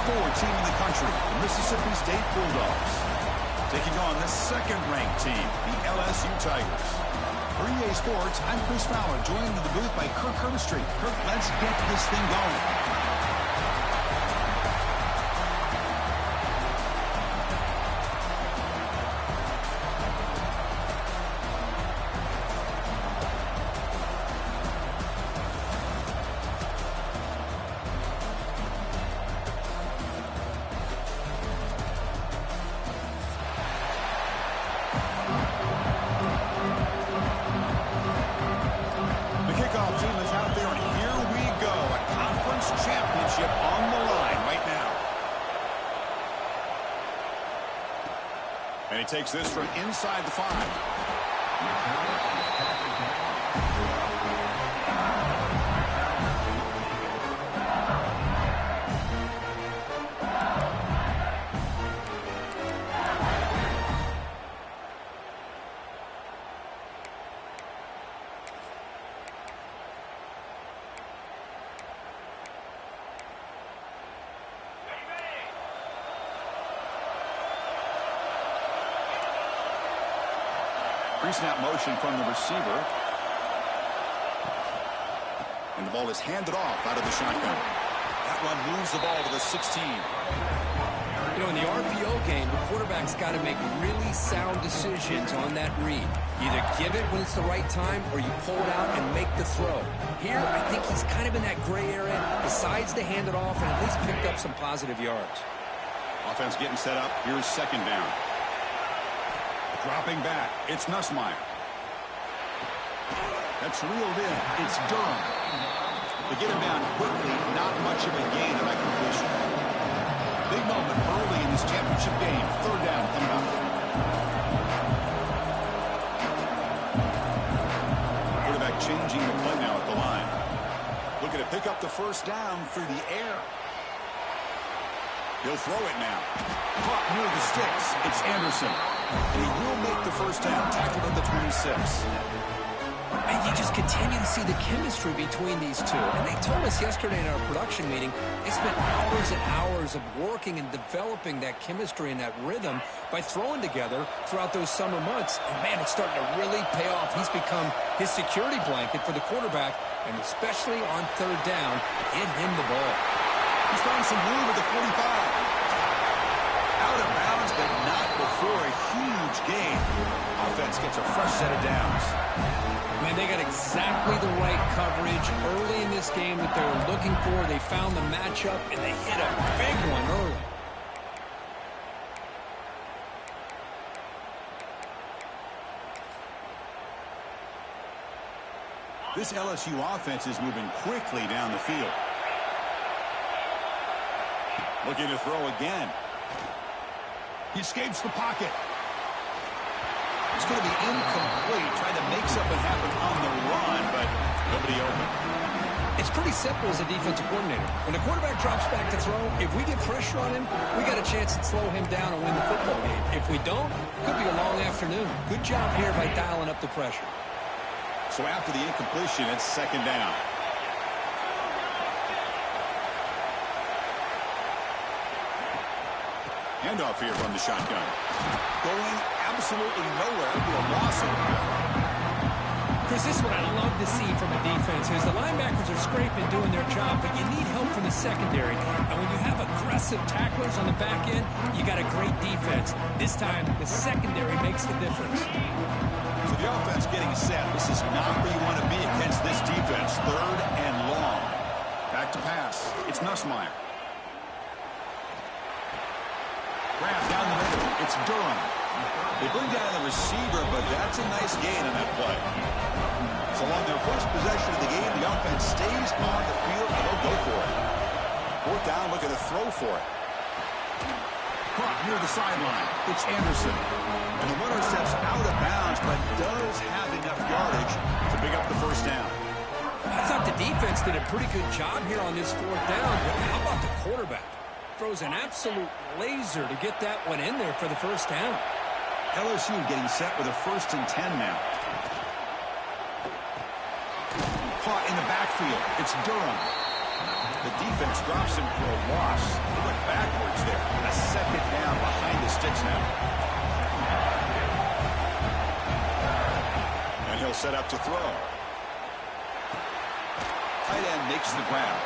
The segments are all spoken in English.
4 team in the country, the Mississippi State Bulldogs. Taking on the second-ranked team, the LSU Tigers. For EA Sports, I'm Chris Fowler, joined in the booth by Kirk Herbstreit. Kirk, let's get this thing going. Championship on the line right now. And he takes this from inside the 5. Pre-snap motion from the receiver. And the ball is handed off out of the shotgun. That one moves the ball to the 16. You know, in the RPO game, the quarterback's got to make really sound decisions on that read. Either give it when it's the right time or you pull it out and make the throw. Here, I think he's kind of in that gray area, decides to hand it off and at least picked up some positive yards. Offense getting set up. Here's second down. Dropping back, it's Nussmeier. That's reeled in. It's Durham. To get him down quickly, not much of a gain on that completion. Big moment early in this championship game. Third down coming up. Quarterback changing the play now at the line. Looking to pick up the first down through the air. He'll throw it now. Caught near the sticks. It's Anderson. And he will make the first down. Tackled at the 26. And you just continue to see the chemistry between these two. And they told us yesterday in our production meeting, they spent hours and hours of working and developing that chemistry and that rhythm by throwing together throughout those summer months. And, man, it's starting to really pay off. He's become his security blanket for the quarterback, and especially on third down, get him the ball. He's found some room at the 45. Out of bounds, but not before a huge gain. Offense gets a fresh set of downs. Man, they got exactly the right coverage early in this game that they were looking for. They found the matchup, and they hit a big one early. This LSU offense is moving quickly down the field. Looking to throw again. He escapes the pocket. It's going to be incomplete. Trying to make something happen on the run, but nobody open. It's pretty simple as a defensive coordinator. When the quarterback drops back to throw, if we get pressure on him, we got a chance to slow him down and win the football game. If we don't, it could be a long afternoon. Good job here by dialing up the pressure. So after the incompletion, it's second down. Handoff here from the shotgun. Going absolutely nowhere to a loss of. Chris, this is what I love to see from a defense is the linebackers are scraping, doing their job, but you need help from the secondary. And when you have aggressive tacklers on the back end, you got a great defense. This time, the secondary makes the difference. So the offense getting set. This is not where you want to be against this defense. Third and long. Back to pass. It's Nussmeier. Grab down the middle. It's Durham. They bring down the receiver, but that's a nice gain on that play. So on their first possession of the game, the offense stays on the field, and they'll go for it. Fourth down, looking to throw for it. Caught near the sideline. It's Anderson. And the runner steps out of bounds, but does have enough yardage to pick up the first down. I thought the defense did a pretty good job here on this fourth down, but how about the quarterback? Throws an absolute laser to get that one in there for the first down. LSU getting set with a 1st and 10 now. Caught in the backfield. It's Durham. The defense drops him for a loss. He went back sticks now. And he'll set up to throw. Tight end makes the grab.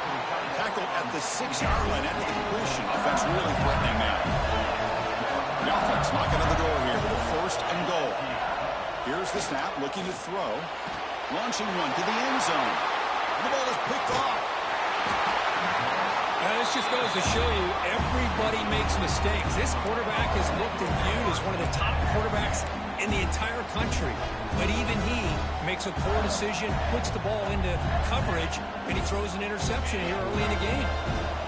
Tackled at the 6-yard line after the completion. Offense really threatening now. The offense knocking on the door here with a 1st and goal. Here's the snap, looking to throw. Launching one to the end zone. The ball is picked off. This just goes to show you everybody makes mistakes. This quarterback is looked and viewed as one of the top quarterbacks in the entire country. But even he makes a poor decision, puts the ball into coverage, and he throws an interception here early in the game.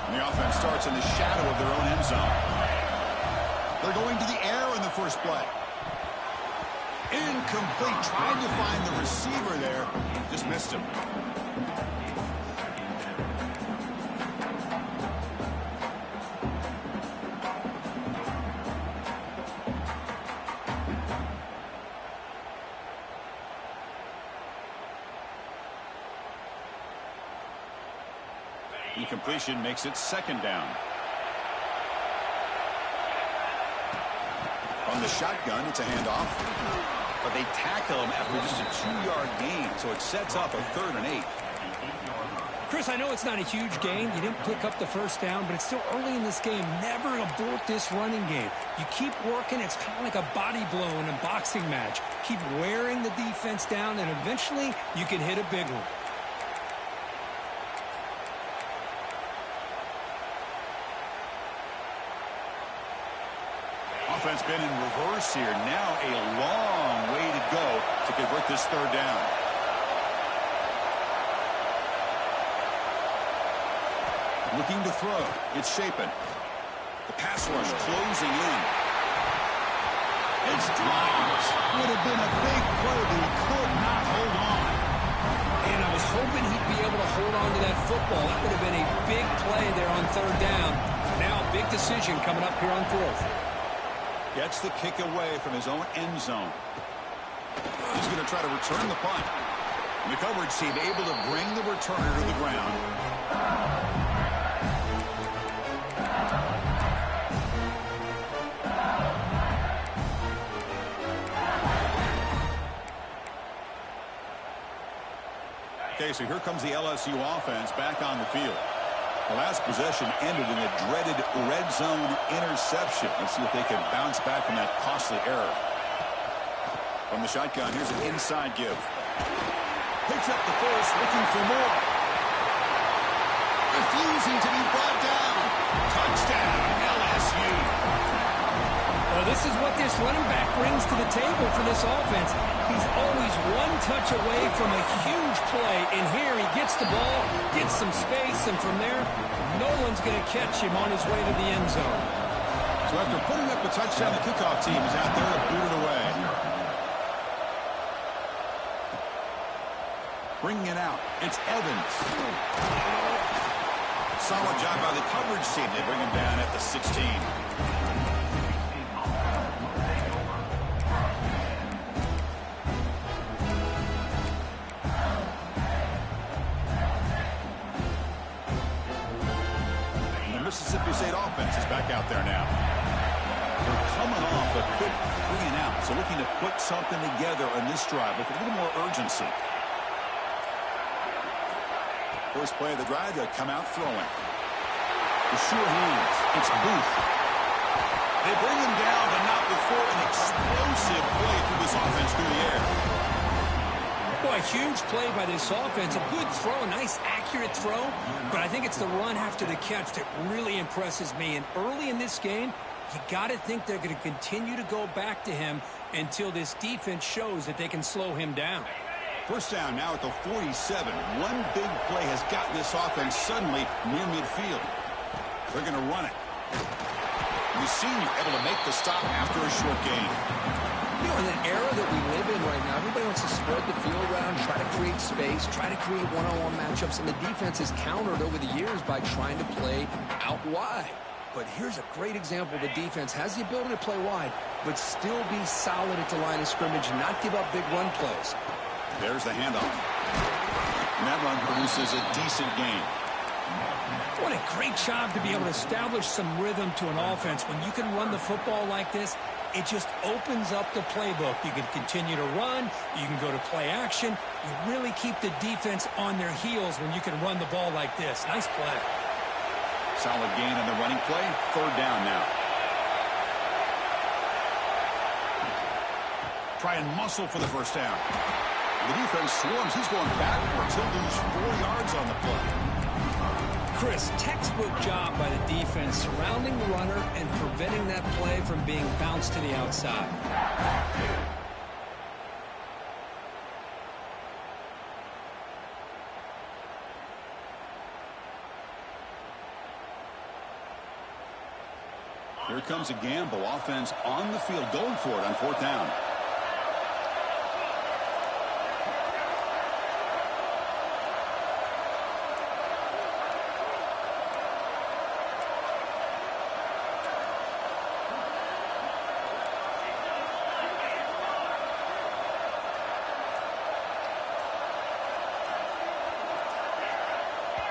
And the offense starts in the shadow of their own end zone. They're going to the air in the first play. Incomplete. Trying to find the receiver there. Just missed him. Incompletion makes it 2nd down. From the shotgun, it's a handoff. But they tackle him after just a 2-yard gain, so it sets up a 3rd and 8. Chris, I know it's not a huge gain. You didn't pick up the 1st down, but it's still early in this game. Never abort this running game. You keep working. It's kind of like a body blow in a boxing match. Keep wearing the defense down, and eventually you can hit a big one. Offense been in reverse here. Now a long way to go to convert this 3rd down. Looking to throw. It's Shapen. The pass rush closing in. It's dropped. Would have been a big play, but he could not hold on. And I was hoping he'd be able to hold on to that football. That would have been a big play there on 3rd down. Now a big decision coming up here on 4th. Gets the kick away from his own end zone. He's going to try to return the punt. And the coverage team able to bring the returner to the ground. Okay, so here comes the LSU offense back on the field. The last possession ended in a dreaded red zone interception. Let's see if they can bounce back from that costly error. From the shotgun, here's an inside give. Picks up the first, looking for more. Refusing to be brought down. Touchdown, LSU. Well, this is what this running back brings to the table for this offense. He's always one touch away from a huge play, and here he gets the ball, gets some space, and from there, no one's going to catch him on his way to the end zone. So after putting up a touchdown, the kickoff team is out there to boot it away. Bringing it out, it's Evans. Solid job by the coverage team. They bring him down at the 16. Mississippi State offense is back out there now. They're coming off a quick 3-and-out, so looking to put something together on this drive with a little more urgency. First play of the drive, they'll come out throwing. The sure hands, it's Booth. They bring him down, but not before an explosive play through this offense through the air. Boy, a huge play by this offense. A good throw, a nice accurate throw. But I think it's the run after the catch that really impresses me. And early in this game, you got to think they're going to continue to go back to him until this defense shows that they can slow him down. First down now at the 47. One big play has gotten this offense suddenly near midfield. They're going to run it. The senior able to make the stop after a short gain. You know, in the era that we live in right now, everybody wants to spread the field around, try to create space, try to create one-on-one matchups, and the defense is countered over the years by trying to play out wide. But here's a great example. The defense has the ability to play wide, but still be solid at the line of scrimmage and not give up big run plays. There's the handoff. And that run produces a decent gain. What a great job to be able to establish some rhythm to an offense. When you can run the football like this, it just opens up the playbook. You can continue to run. You can go to play action. You really keep the defense on their heels when you can run the ball like this. Nice play. Solid gain on the running play. 3rd down now. Try and muscle for the first down. The defense swarms. He's going backwards. He'll lose 4 yards on the play. Chris, textbook job by the defense surrounding the runner and preventing that play from being bounced to the outside. Here comes a gamble. Offense on the field going for it on 4th down.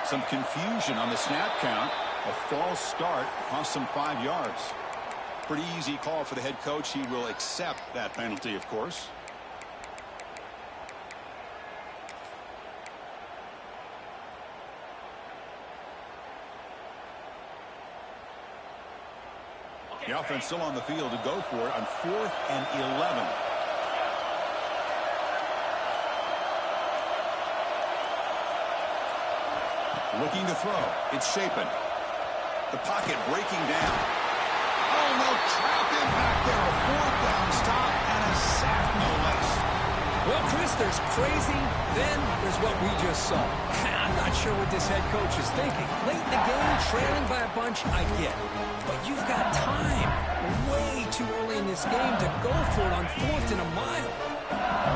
Some confusion on the snap count. A false start cost him 5 yards. Pretty easy call for the head coach. He will accept that penalty, of course. The offense still on the field to go for it on 4th and 11. Looking to throw. It's Shapen. The pocket breaking down. Oh, no. Trap impact there. A 4th down stop and a sack, no less. Well, Chris, there's crazy, then there's what we just saw. I'm not sure what this head coach is thinking. Late in the game, trailing by a bunch, I get it. But you've got time way too early in this game to go for it on 4th and a mile.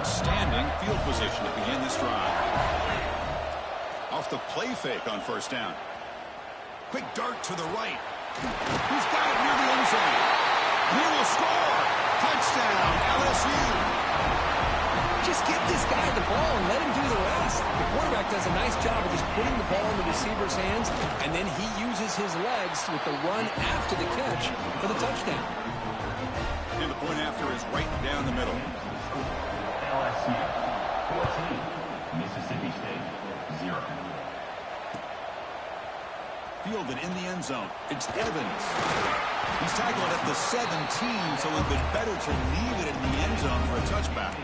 Outstanding field position to begin this drive. Off the play fake on 1st down. Quick dart to the right. He's got it near the end zone. He will score. Touchdown, LSU. Just get this guy the ball and let him do the rest. The quarterback does a nice job of just putting the ball in the receiver's hands, and then he uses his legs with the run after the catch for the touchdown. And the point after is right down the middle. LSU 14, Mississippi State 0. Fielded in the end zone. It's Evans. He's tackled at the 17, so it would be better to leave it in the end zone for a touchback.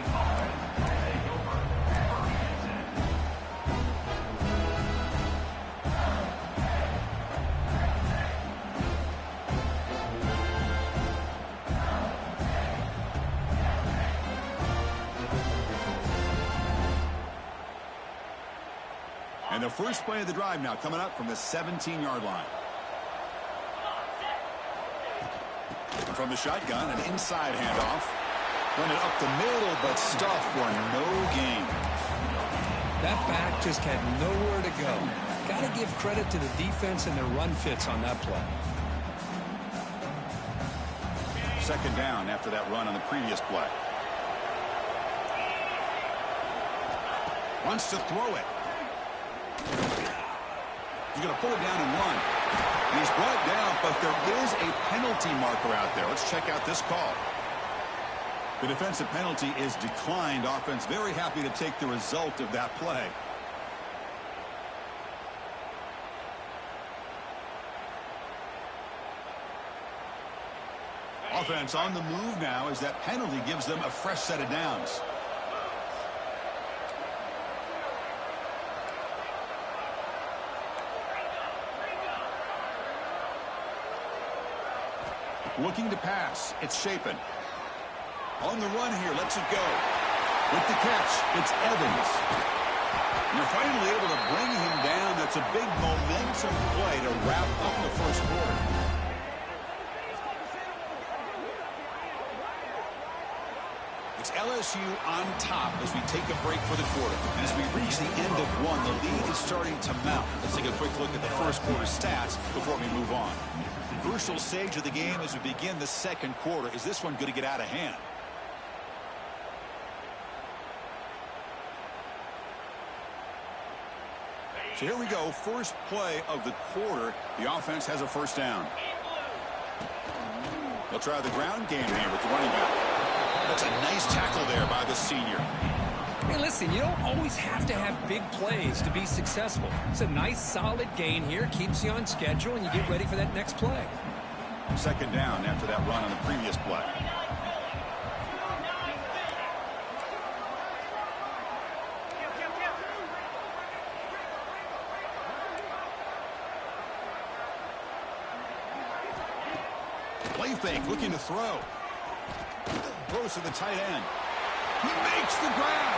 And the first play of the drive now coming up from the 17-yard line. And from the shotgun, an inside handoff. Run it up the middle, but stuffed for no gain. That back just had nowhere to go. Got to give credit to the defense and their run fits on that play. 2nd down after that run on the previous play. Wants to throw it. He's going to pull it down and run. And he's brought down, but there is a penalty marker out there. Let's check out this call. The defensive penalty is declined. Offense very happy to take the result of that play. Offense on the move now as that penalty gives them a fresh set of downs. Looking to pass. It's Shapen. On the run here. Lets it go. With the catch, it's Evans. And they're finally able to bring him down. That's a big momentum play to wrap up the first quarter. It's LSU on top as we take a break for the quarter. As we reach the end of one, the lead is starting to mount. Let's take a quick look at the first quarter stats before we move on. Crucial stage of the game as we begin the second quarter. Is this one going to get out of hand? So here we go, first play of the quarter. The offense has a first down. They'll try the ground game here with the running back. That's a nice tackle there by the senior. Hey, listen, you don't always have to have big plays to be successful. It's a nice, solid gain here. Keeps you on schedule, and you get ready for that next play. Second down after that run on the previous play. Play fake, looking to throw. Throws to the tight end. He makes the grab.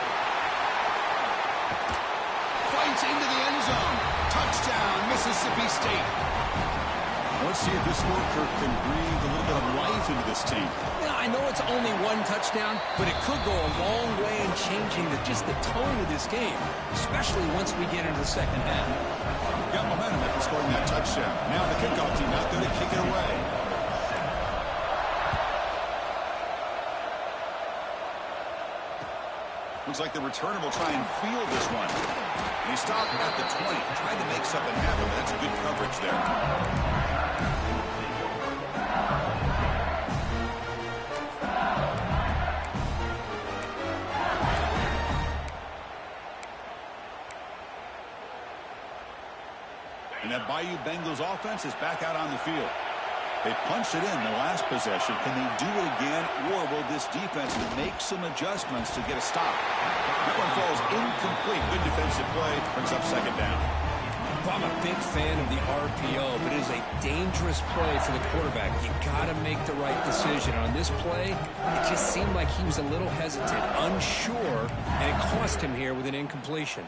Fights into the end zone. Touchdown, Mississippi State. Let's see if this scorecard can breathe a little bit of life into this team. Yeah, I know it's only one touchdown, but it could go a long way in changing just the tone of this game, especially once we get into the second half. Got momentum after scoring that touchdown. Now the kickoff team out there to kick it away. Looks like the returner will try and field this one. And he stopped at the 20, trying to make something happen, but that's good coverage there. And that Bayou Bengals offense is back out on the field. They punched it in the last possession. Can they do it again, or will this defense make some adjustments to get a stop? That one falls incomplete. Good defensive play. Brings up second down. Well, I'm a big fan of the RPO, but it is a dangerous play for the quarterback. You got to make the right decision. On this play, it just seemed like he was a little hesitant, unsure, and it cost him here with an incompletion.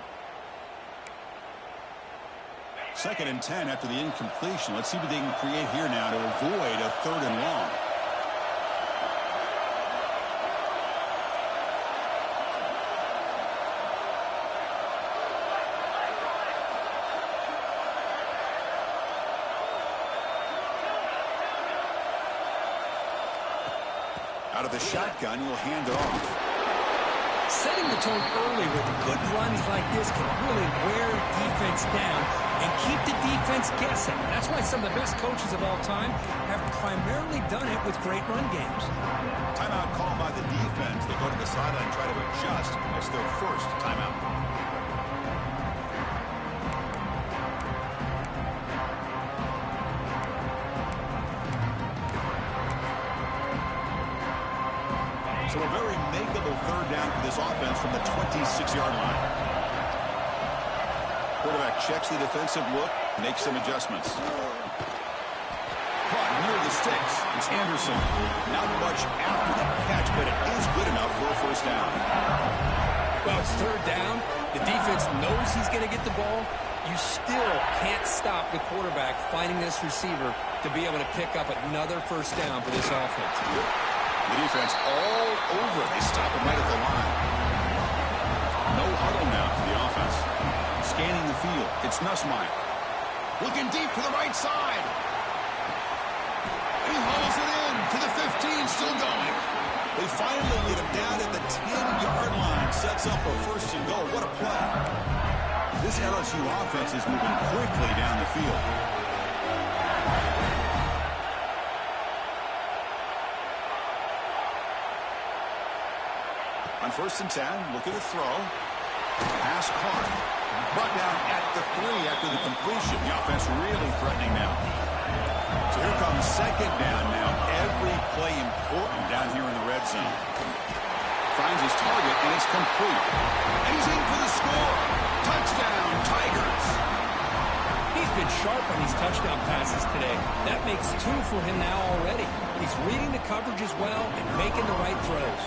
Second and 10 after the incompletion. Let's see what they can create here now to avoid a third and long. Out of the shotgun, he'll hand it off. Setting the tone early with good runs like this can really wear defense down and keep the defense guessing. That's why some of the best coaches of all time have primarily done it with great run games. Timeout called by the defense. They go to the sideline and try to adjust. It's their first timeout. So a very makeable third down for this offense from the 26-yard line. Quarterback checks the defensive look, makes some adjustments. Caught near the sticks. It's Anderson. Not much after the catch, but it is good enough for a first down. Well, it's third down. The defense knows he's going to get the ball. You still can't stop the quarterback finding this receiver to be able to pick up another first down for this offense. The defense all over it. They stop him right at the line. No huddle now for the offense. Scanning the field. It's Nussmeier. Looking deep to the right side. He hauls it in to the 15, still going. They finally get him down at the 10-yard line. Sets up a first and goal. What a play. This LSU offense is moving quickly down the field. On first and 10, look at the throw. Pass caught. Brought down at the 3 after the completion. The offense really threatening now. So here comes second down now. Every play important down here in the red zone. Finds his target, and it's complete. And he's in for the score. Touchdown, Tigers. He's been sharp on these touchdown passes today. That makes 2 for him now already. He's reading the coverage as well and making the right throws.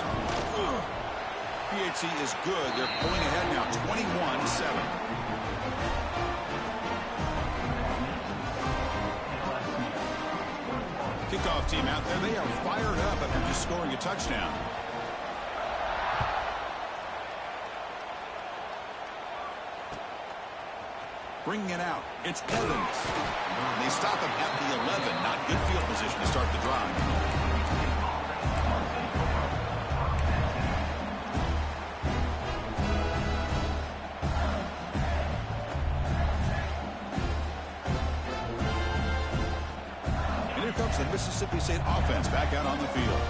PHC is good. They're pulling ahead now, 21-7. Kickoff team out there. They are fired up after just scoring a touchdown. Bringing it out. It's Evans. They stop him at the 11. Not good field position to start the drive. comes the Mississippi State offense back out on the field.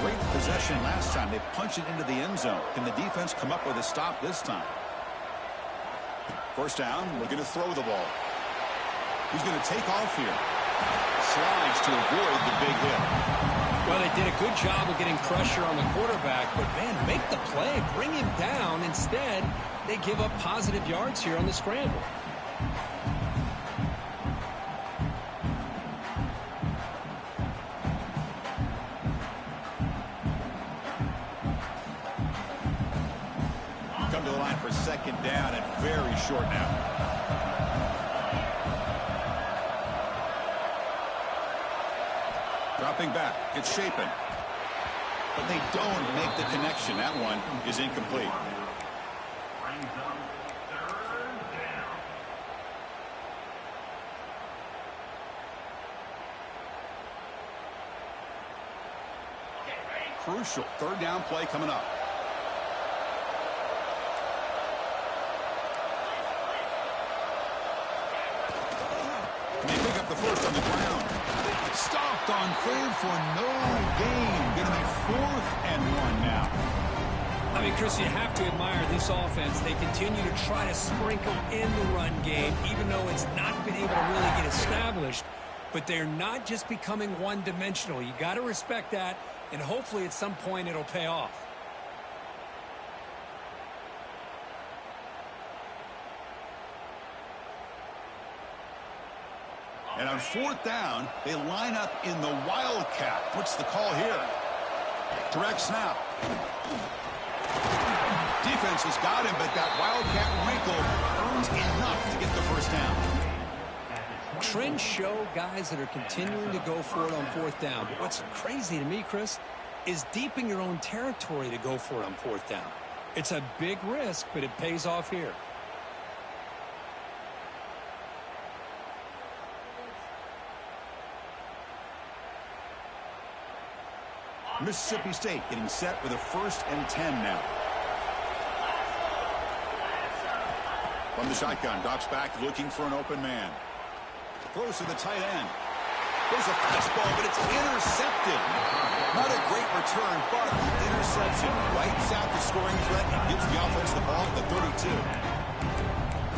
Great possession last time. They punched it into the end zone. Can the defense come up with a stop this time? First down, looking to throw the ball. He's going to take off here. Slides to avoid the big hit. Well, they did a good job of getting pressure on the quarterback, but, man, make the play. Bring him down. Instead, they give up positive yards here on the scramble. Come to the line for second down and very short now. Dropping back. It's Shapen. But they don't make the connection. That one is incomplete. Crucial third down play coming up. They pick up the first on the ground. Stopped on third for no gain. Going to be 4th and 1 now. I mean, Chris, you have to admire this offense. They continue to try to sprinkle in the run game, even though it's not been able to really get established. But they're not just becoming one-dimensional. You got to respect that, and hopefully at some point it'll pay off. And on 4th down, they line up in the Wildcat. What's the call here? Direct snap. Defense has got him, but that Wildcat wrinkle earns enough to get the first down. Trends show guys that are continuing to go for it on 4th down. But what's crazy to me, Chris, is deep in your own territory to go for it on 4th down. It's a big risk, but it pays off here. Mississippi State getting set with a 1st and 10 now. From the shotgun, drops back looking for an open man. Throws to the tight end. There's a fastball, but it's intercepted. Not a great return, but the interception writes out the scoring threat and gives the offense the ball at the 32.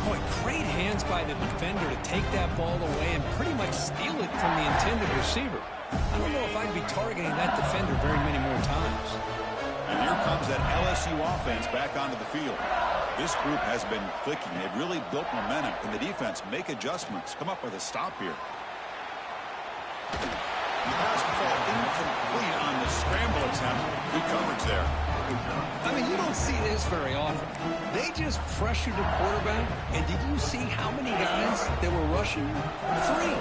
Boy, great hands by the defender to take that ball away and pretty much steal it from the intended receiver. I don't know if I'd be targeting that defender very many more times. And here comes that LSU offense back onto the field. This group has been clicking. They've really built momentum. Can the defense make adjustments? Come up with a stop here. The pass fall incomplete on the scramble attempt. Good coverage there. I mean, you don't see this very often. They just pressured the quarterback, and did you see how many guys that were rushing? 3.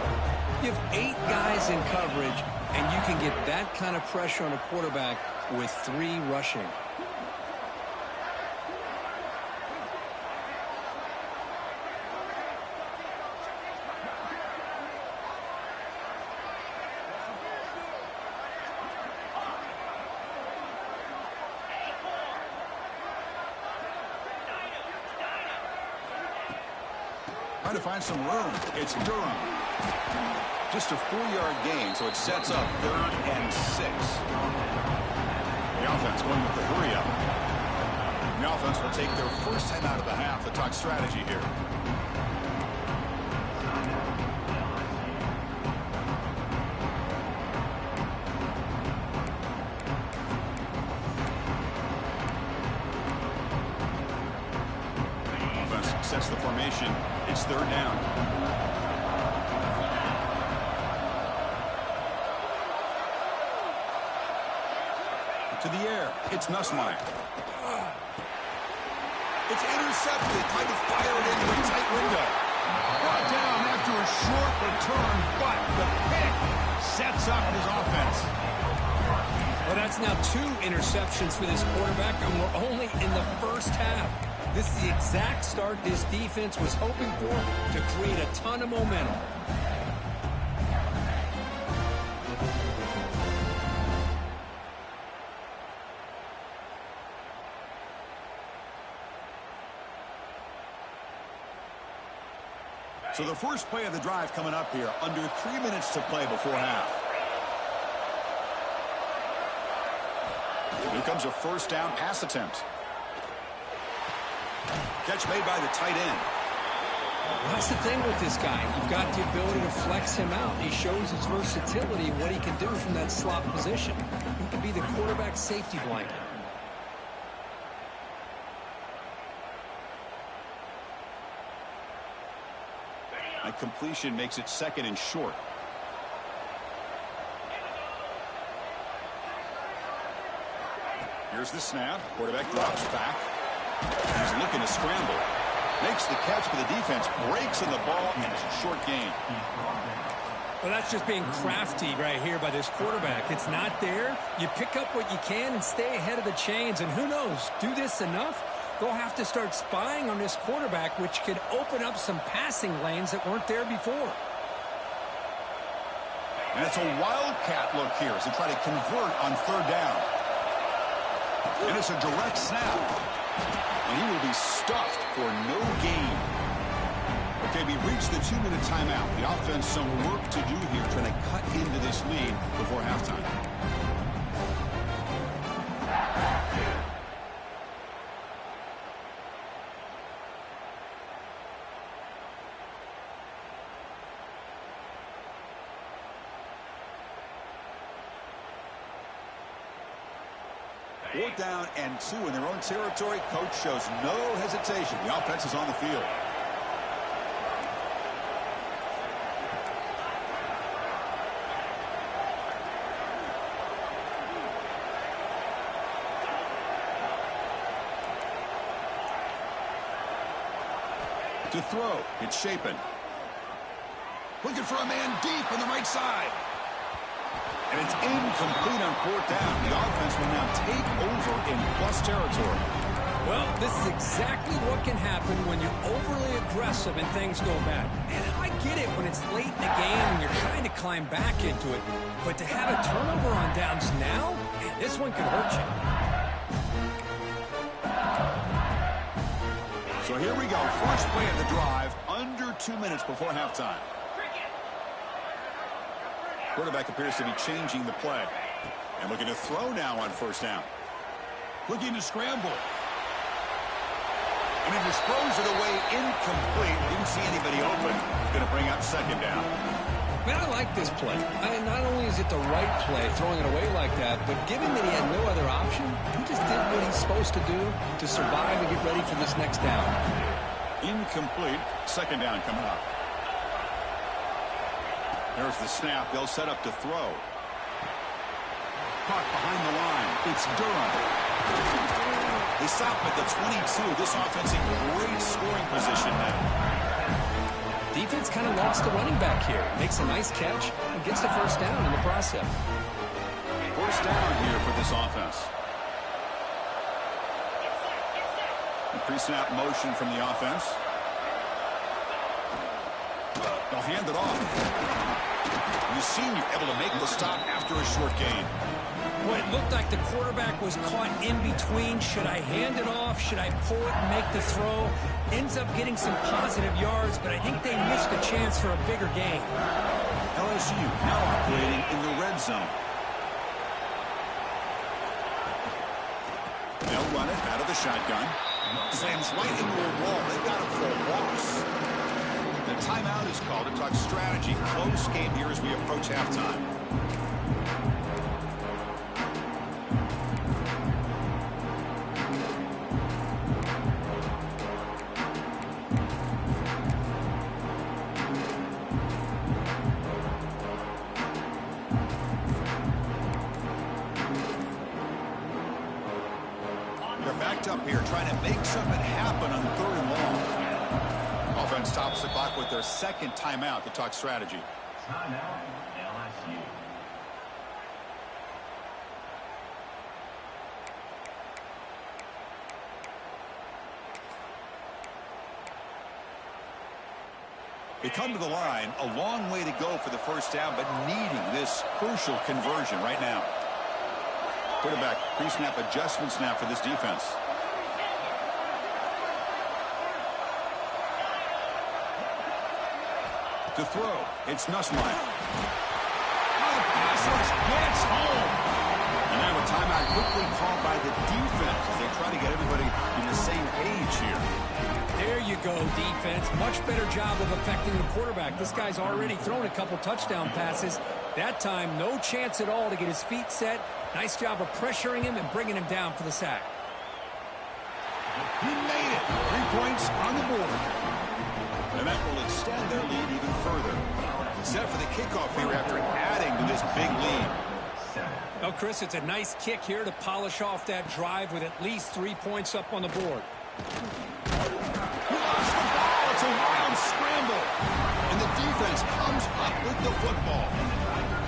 You have 8 guys in coverage, and you can get that kind of pressure on a quarterback with 3 rushing. Trying to find some room. It's Durham. Just a 4-yard gain, so it sets up 3rd and 6. The offense going with the hurry-up. The offense will take their first time out of the half to talk strategy here. Offense sets the formation. It's 3rd down. To the air. It's Nussmeier. It's intercepted. Trying to fire it into a tight window. Brought down after a short return, but the pick sets up his offense. Well, that's now 2 interceptions for this quarterback, and we're only in the first half. This is the exact start this defense was hoping for to create a ton of momentum. So the first play of the drive coming up here, under 3 minutes to play before half. Here comes a first down pass attempt. Catch made by the tight end. That's the thing with this guy. You've got the ability to flex him out. He shows his versatility and what he can do from that slot position. He can be the quarterback safety blanket. A completion makes it 2nd and short. Here's the snap. Quarterback drops back. He's looking to scramble. Makes the catch, but the defense breaks in the ball, and it's a short gain. Well, that's just being crafty right here by this quarterback. It's not there. You pick up what you can and stay ahead of the chains. And who knows, do this enough, they'll have to start spying on this quarterback, which could open up some passing lanes that weren't there before. And it's a wildcat look here as they try to convert on 3rd down. And it's a direct snap. And he will be stuffed for no gain. Okay, we reached the 2-minute timeout. The offense some work to do here, trying to cut into this lead before halftime. Fourth down and 2 in their own territory. Coach shows no hesitation. The offense is on the field. To throw, it's Shapen. Looking for a man deep on the right side. And it's incomplete on 4th down. The offense will now take over in plus territory. Well, this is exactly what can happen when you're overly aggressive and things go bad. And I get it when it's late in the game and you're trying to climb back into it. But to have a turnover on downs now, man, this one could hurt you. So here we go. First play of the drive, under 2 minutes before halftime. Quarterback appears to be changing the play. And looking to throw now on 1st down. Looking to scramble. And he just throws it away incomplete. Didn't see anybody open. Going to bring up 2nd down. Man, I like this play. Not only is it the right play, throwing it away like that, but given that he had no other option, he just did what he's supposed to do to survive and get ready for this next down. Incomplete. 2nd down coming up. There's the snap. They'll set up to throw. Caught behind the line. It's Durham. They stop at the 22. This offense in great scoring position now. Defense kind of lost the running back here. Makes a nice catch and gets the 1st down in the process. 1st down here for this offense. The pre-snap motion from the offense. They'll hand it off. You seen you able to make the stop after a short gain. Well, it looked like the quarterback was caught in between. Should I hand it off? Should I pull it and make the throw? Ends up getting some positive yards, but I think they missed a chance for a bigger gain. LSU now operating in the red zone. They'll run it out of the shotgun. Slams right into a wall. They've got it for a loss. The timeout is called to talk strategy. Close game here as we approach halftime. They're backed up here trying to make something happen on 3rd and long. Offense stops the clock with their 2nd timeout to talk strategy. Timeout, LSU. They come to the line, a long way to go for the 1st down, but needing this crucial conversion right now. Quarterback pre-snap adjustment snap for this defense. To throw, it's Nussmeier. Oh, the pass gets home. And now a timeout quickly called by the defense as they try to get everybody in the same page here. There you go, defense. Much better job of affecting the quarterback. This guy's already thrown a couple touchdown passes. That time, no chance at all to get his feet set. Nice job of pressuring him and bringing him down for the sack. He made it. 3 points on the board. And that will extend their lead even further. Set for the kickoff here after adding to this big lead. Well, Chris, it's a nice kick here to polish off that drive with at least 3 points up on the board. He lost the ball. It's a wild scramble. And the defense comes up with the football.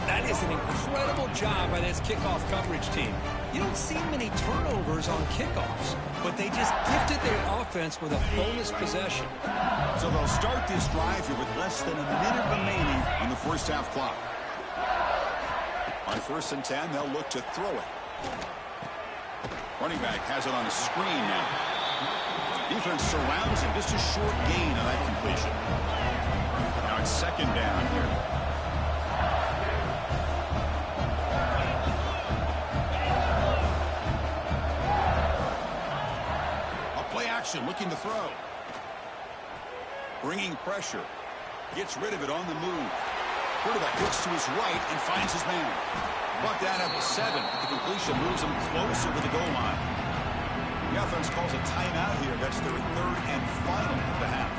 That is an incredible job by this kickoff coverage team. You don't see many turnovers on kickoffs, but they just gifted their offense with a bonus possession. So they'll start this drive here with less than a minute remaining on the first half clock. On 1st and 10, they'll look to throw it. Running back has it on a screen now. Defense surrounds him. Just a short gain on that completion. Now it's 2nd down here. Looking to throw. Bringing pressure. Gets rid of it on the move. Quarterback looks to his right and finds his man. Brought down at the 7. The completion moves him closer to the goal line. The offense calls a timeout here. That's their 3rd and final of the half.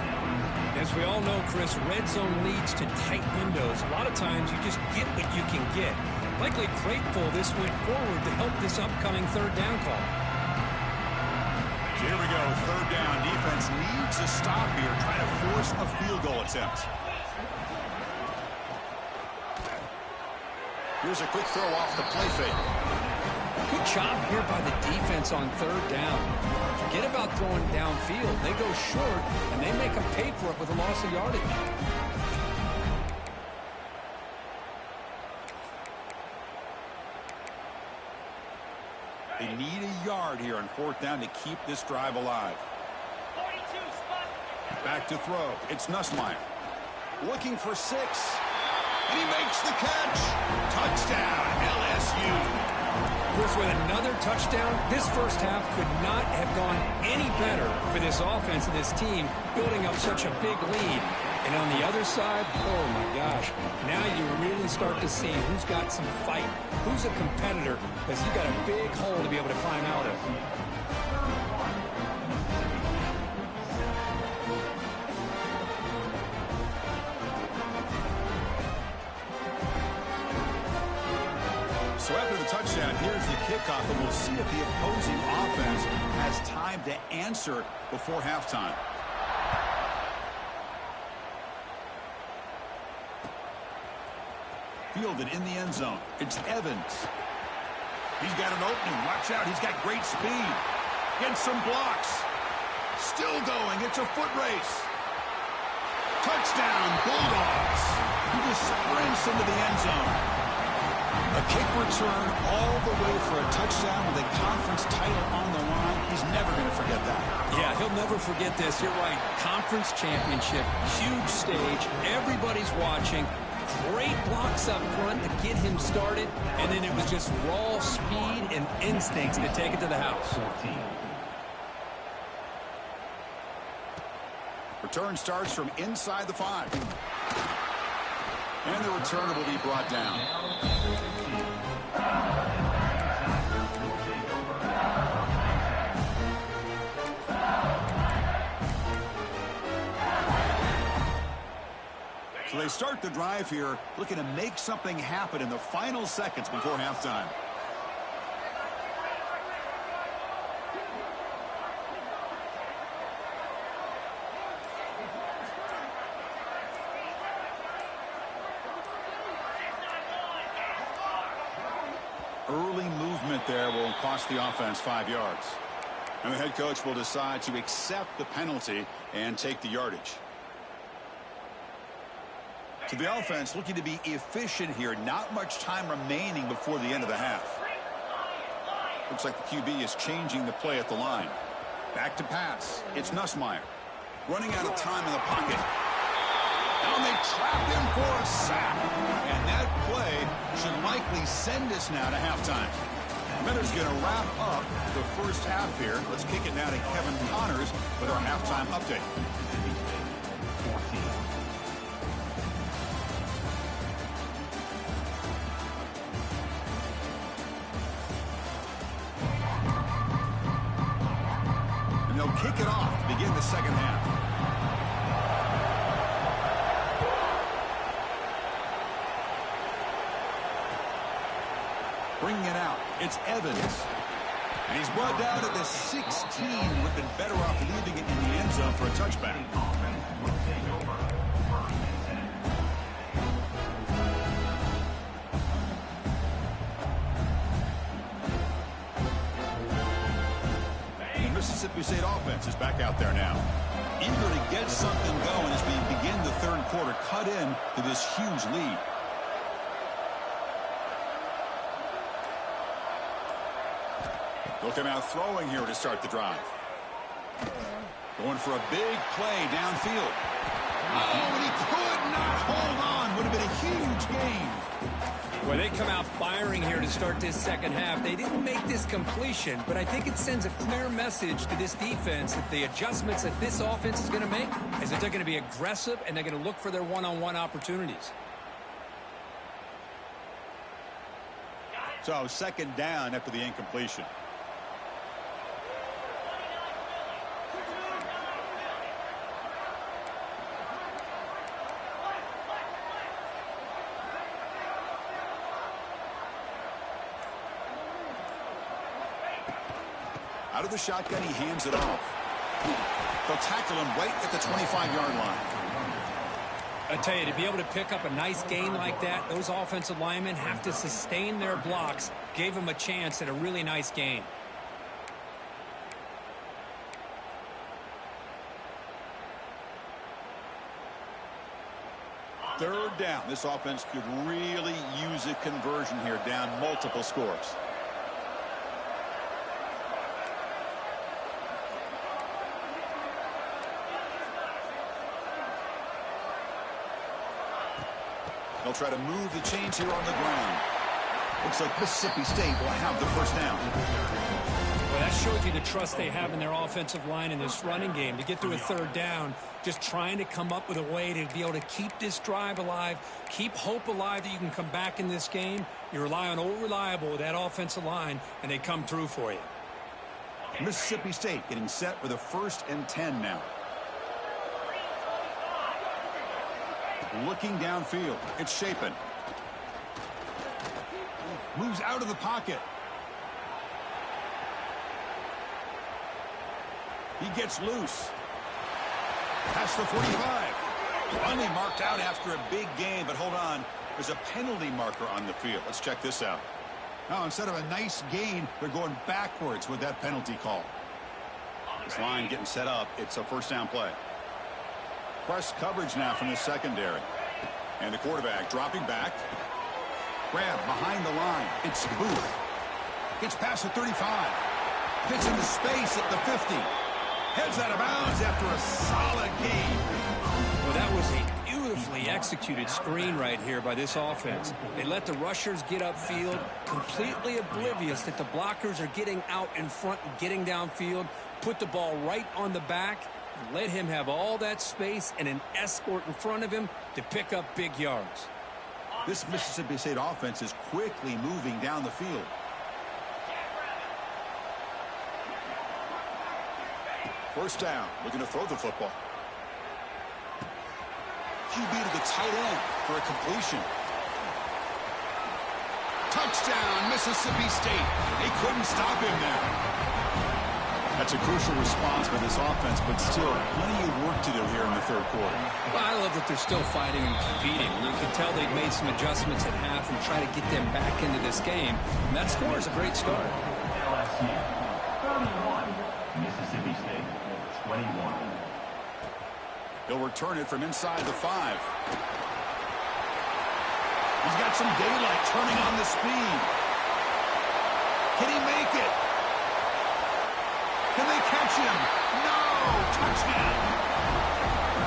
As we all know, Chris, red zone leads to tight windows. A lot of times you just get what you can get. Likely grateful this went forward to help this upcoming 3rd down call. Here we go, 3rd down. Defense needs a stop here, trying to force a field goal attempt. Here's a quick throw off the play fake. Good job here by the defense on 3rd down. Forget about throwing downfield. They go short, and they make them pay for it with a loss of yardage. They need a yard here on 4th down to keep this drive alive. Back to throw. It's Nussmeier. Looking for 6. And he makes the catch. Touchdown, LSU. Chris, with another touchdown, this first half could not have gone any better for this offense and this team, building up such a big lead. And on the other side, oh my gosh, now you really start to see who's got some fight, who's a competitor, because you got a big hole to be able to climb out of. So after the touchdown, here's the kickoff, and we'll see if the opposing offense has time to answer before halftime. Fielded in the end zone. It's Evans. He's got an opening. Watch out. He's got great speed. Gets some blocks. Still going. It's a foot race. Touchdown, Bulldogs. He just sprints into the end zone. A kick return all the way for a touchdown with a conference title on the line. He's never going to forget that. Yeah, he'll never forget this. You're right. Conference championship, huge stage. Everybody's watching. Great blocks up front to get him started. And then it was just raw speed and instincts to take it to the house. Return starts from inside the 5. And the returner will be brought down. So they start the drive here, looking to make something happen in the final seconds before halftime. Early movement there will cost the offense 5 yards. And the head coach will decide to accept the penalty and take the yardage. So the offense looking to be efficient here. Not much time remaining before the end of the half. Looks like the QB is changing the play at the line. Back to pass. It's Nussmeier. Running out of time in the pocket. And they trap him for a sack. And that play should likely send us now to halftime. Miller's going to wrap up the first half here. Let's kick it now to Kevin Connors with our halftime update. And they'll kick it off to begin the second half. Bringing it out, it's Evans. And he's brought down at the 16. Would have been better off leaving it in the end zone for a touchback. The Mississippi State offense is back out there now. Eager to get something going as we begin the third quarter. Cut in to this huge lead. They'll come out throwing here to start the drive. Going for a big play downfield. Oh, and he could not hold on. Would have been a huge gain. Well, they come out firing here to start this second half. They didn't make this completion, but I think it sends a clear message to this defense that the adjustments that this offense is going to make is that they're going to be aggressive and they're going to look for their one-on-one opportunities. So second down after the incompletion. Out of the shotgun, he hands it off. They'll tackle him right at the 25-yard line. I tell you, to be able to pick up a nice gain like that, those offensive linemen have to sustain their blocks. Gave him a chance at a really nice gain. Third down. This offense could really use a conversion here, down multiple scores. They'll try to move the chains here on the ground. Looks like Mississippi State will have the first down. Well, that shows you the trust they have in their offensive line in this running game. To get to a third down, just trying to come up with a way to be able to keep this drive alive, keep hope alive that you can come back in this game. You rely on Old Reliable with that offensive line, and they come through for you. Mississippi State getting set for the 1st and 10 now. Looking downfield. It's Shapen. Moves out of the pocket. He gets loose. Past the 45. Finally marked out after a big gain, but hold on. There's a penalty marker on the field. Let's check this out. Now, instead of a nice gain, they're going backwards with that penalty call. This line getting set up. It's a first down play. Press coverage now from the secondary. And the quarterback dropping back. Grab behind the line. It's Booth. Gets past the 35. Gets into space at the 50. Heads out of bounds after a solid gain. Well, that was a beautifully executed screen right here by this offense. They let the rushers get upfield, completely oblivious that the blockers are getting out in front and getting downfield. Put the ball right on the back. Let him have all that space and an escort in front of him to pick up big yards. This Mississippi State offense is quickly moving down the field. First down, looking to throw the football. QB to the tight end for a completion. Touchdown, Mississippi State. They couldn't stop him there. That's a crucial response by this offense, but still plenty of work to do here in the third quarter. Well, I love that they're still fighting and competing. You can tell they've made some adjustments at half and try to get them back into this game. And that score is a great start. LSU 31, Mississippi State 21. They'll return it from inside the 5. He's got some daylight turning on the speed. Can he make it? Can they catch him? No! Touchdown!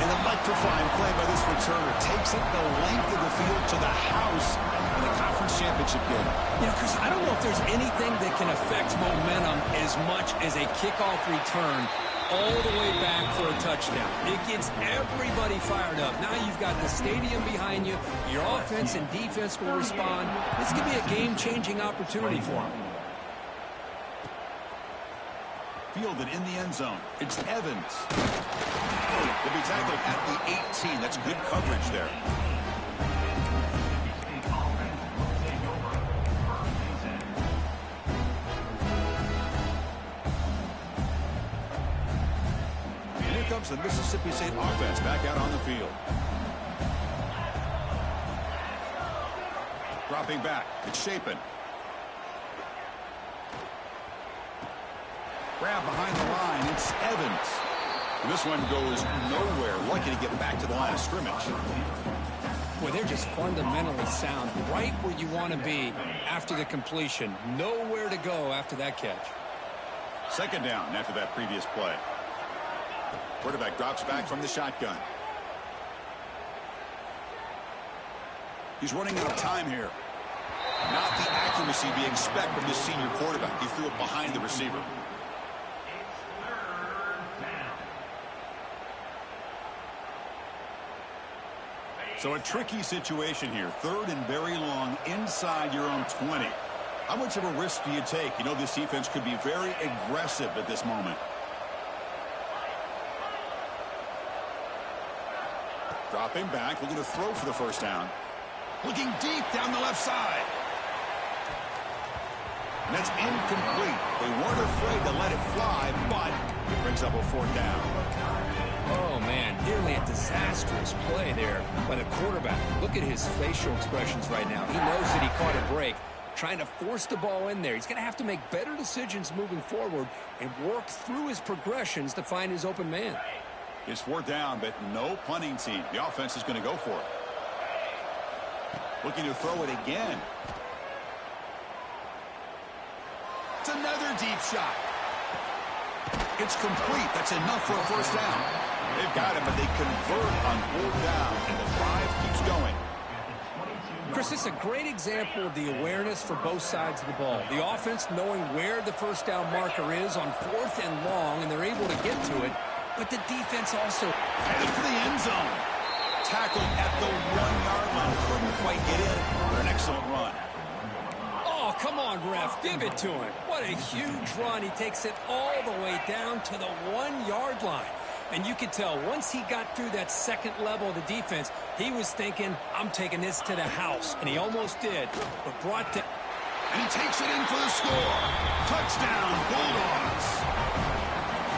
An electrifying play by this returner. Takes it the length of the field to the house in the conference championship game. You know, Chris, I don't know if there's anything that can affect momentum as much as a kickoff return all the way back for a touchdown. It gets everybody fired up. Now you've got the stadium behind you. Your offense and defense will respond. This could be a game-changing opportunity for them. Fielded in the end zone. It's Evans. Will be tackled at the 18. That's good coverage there. And here comes the Mississippi State offense back out on the field. Dropping back. It's Shapen. Grab behind the line. It's Evans. And this one goes nowhere. Lucky to get back to the line of scrimmage. Boy, they're just fundamentally sound. Right where you want to be after the completion. Nowhere to go after that catch. Second down after that previous play. Quarterback drops back from the shotgun. He's running out of time here. Not the accuracy we expect from this senior quarterback. He threw it behind the receiver. So a tricky situation here. Third and very long inside your own 20. How much of a risk do you take? You know this defense could be very aggressive at this moment. Dropping back, looking to throw for the first down. Looking deep down the left side. And that's incomplete. They weren't afraid to let it fly, but it brings up a fourth down. Oh, man, nearly a disastrous play there by the quarterback. Look at his facial expressions right now. He knows that he caught a break, trying to force the ball in there. He's going to have to make better decisions moving forward and work through his progressions to find his open man. It's fourth down, but no punting team. The offense is going to go for it. Looking to throw it again. It's another deep shot. It's complete. That's enough for a first down. They've got him, but they convert on fourth down, and the drive keeps going. Chris, this is a great example of the awareness for both sides of the ball. The offense knowing where the first down marker is on fourth and long, and they're able to get to it. But the defense also headed for the end zone. Tackled at the 1-yard line. Couldn't quite get in, but an excellent run. Oh, come on, ref. Give it to him. What a huge run. He takes it all the way down to the 1-yard line. And you could tell once he got through that second level of the defense, he was thinking, I'm taking this to the house. And he almost did, but brought down. And he takes it in for the score. Touchdown, Bulldogs.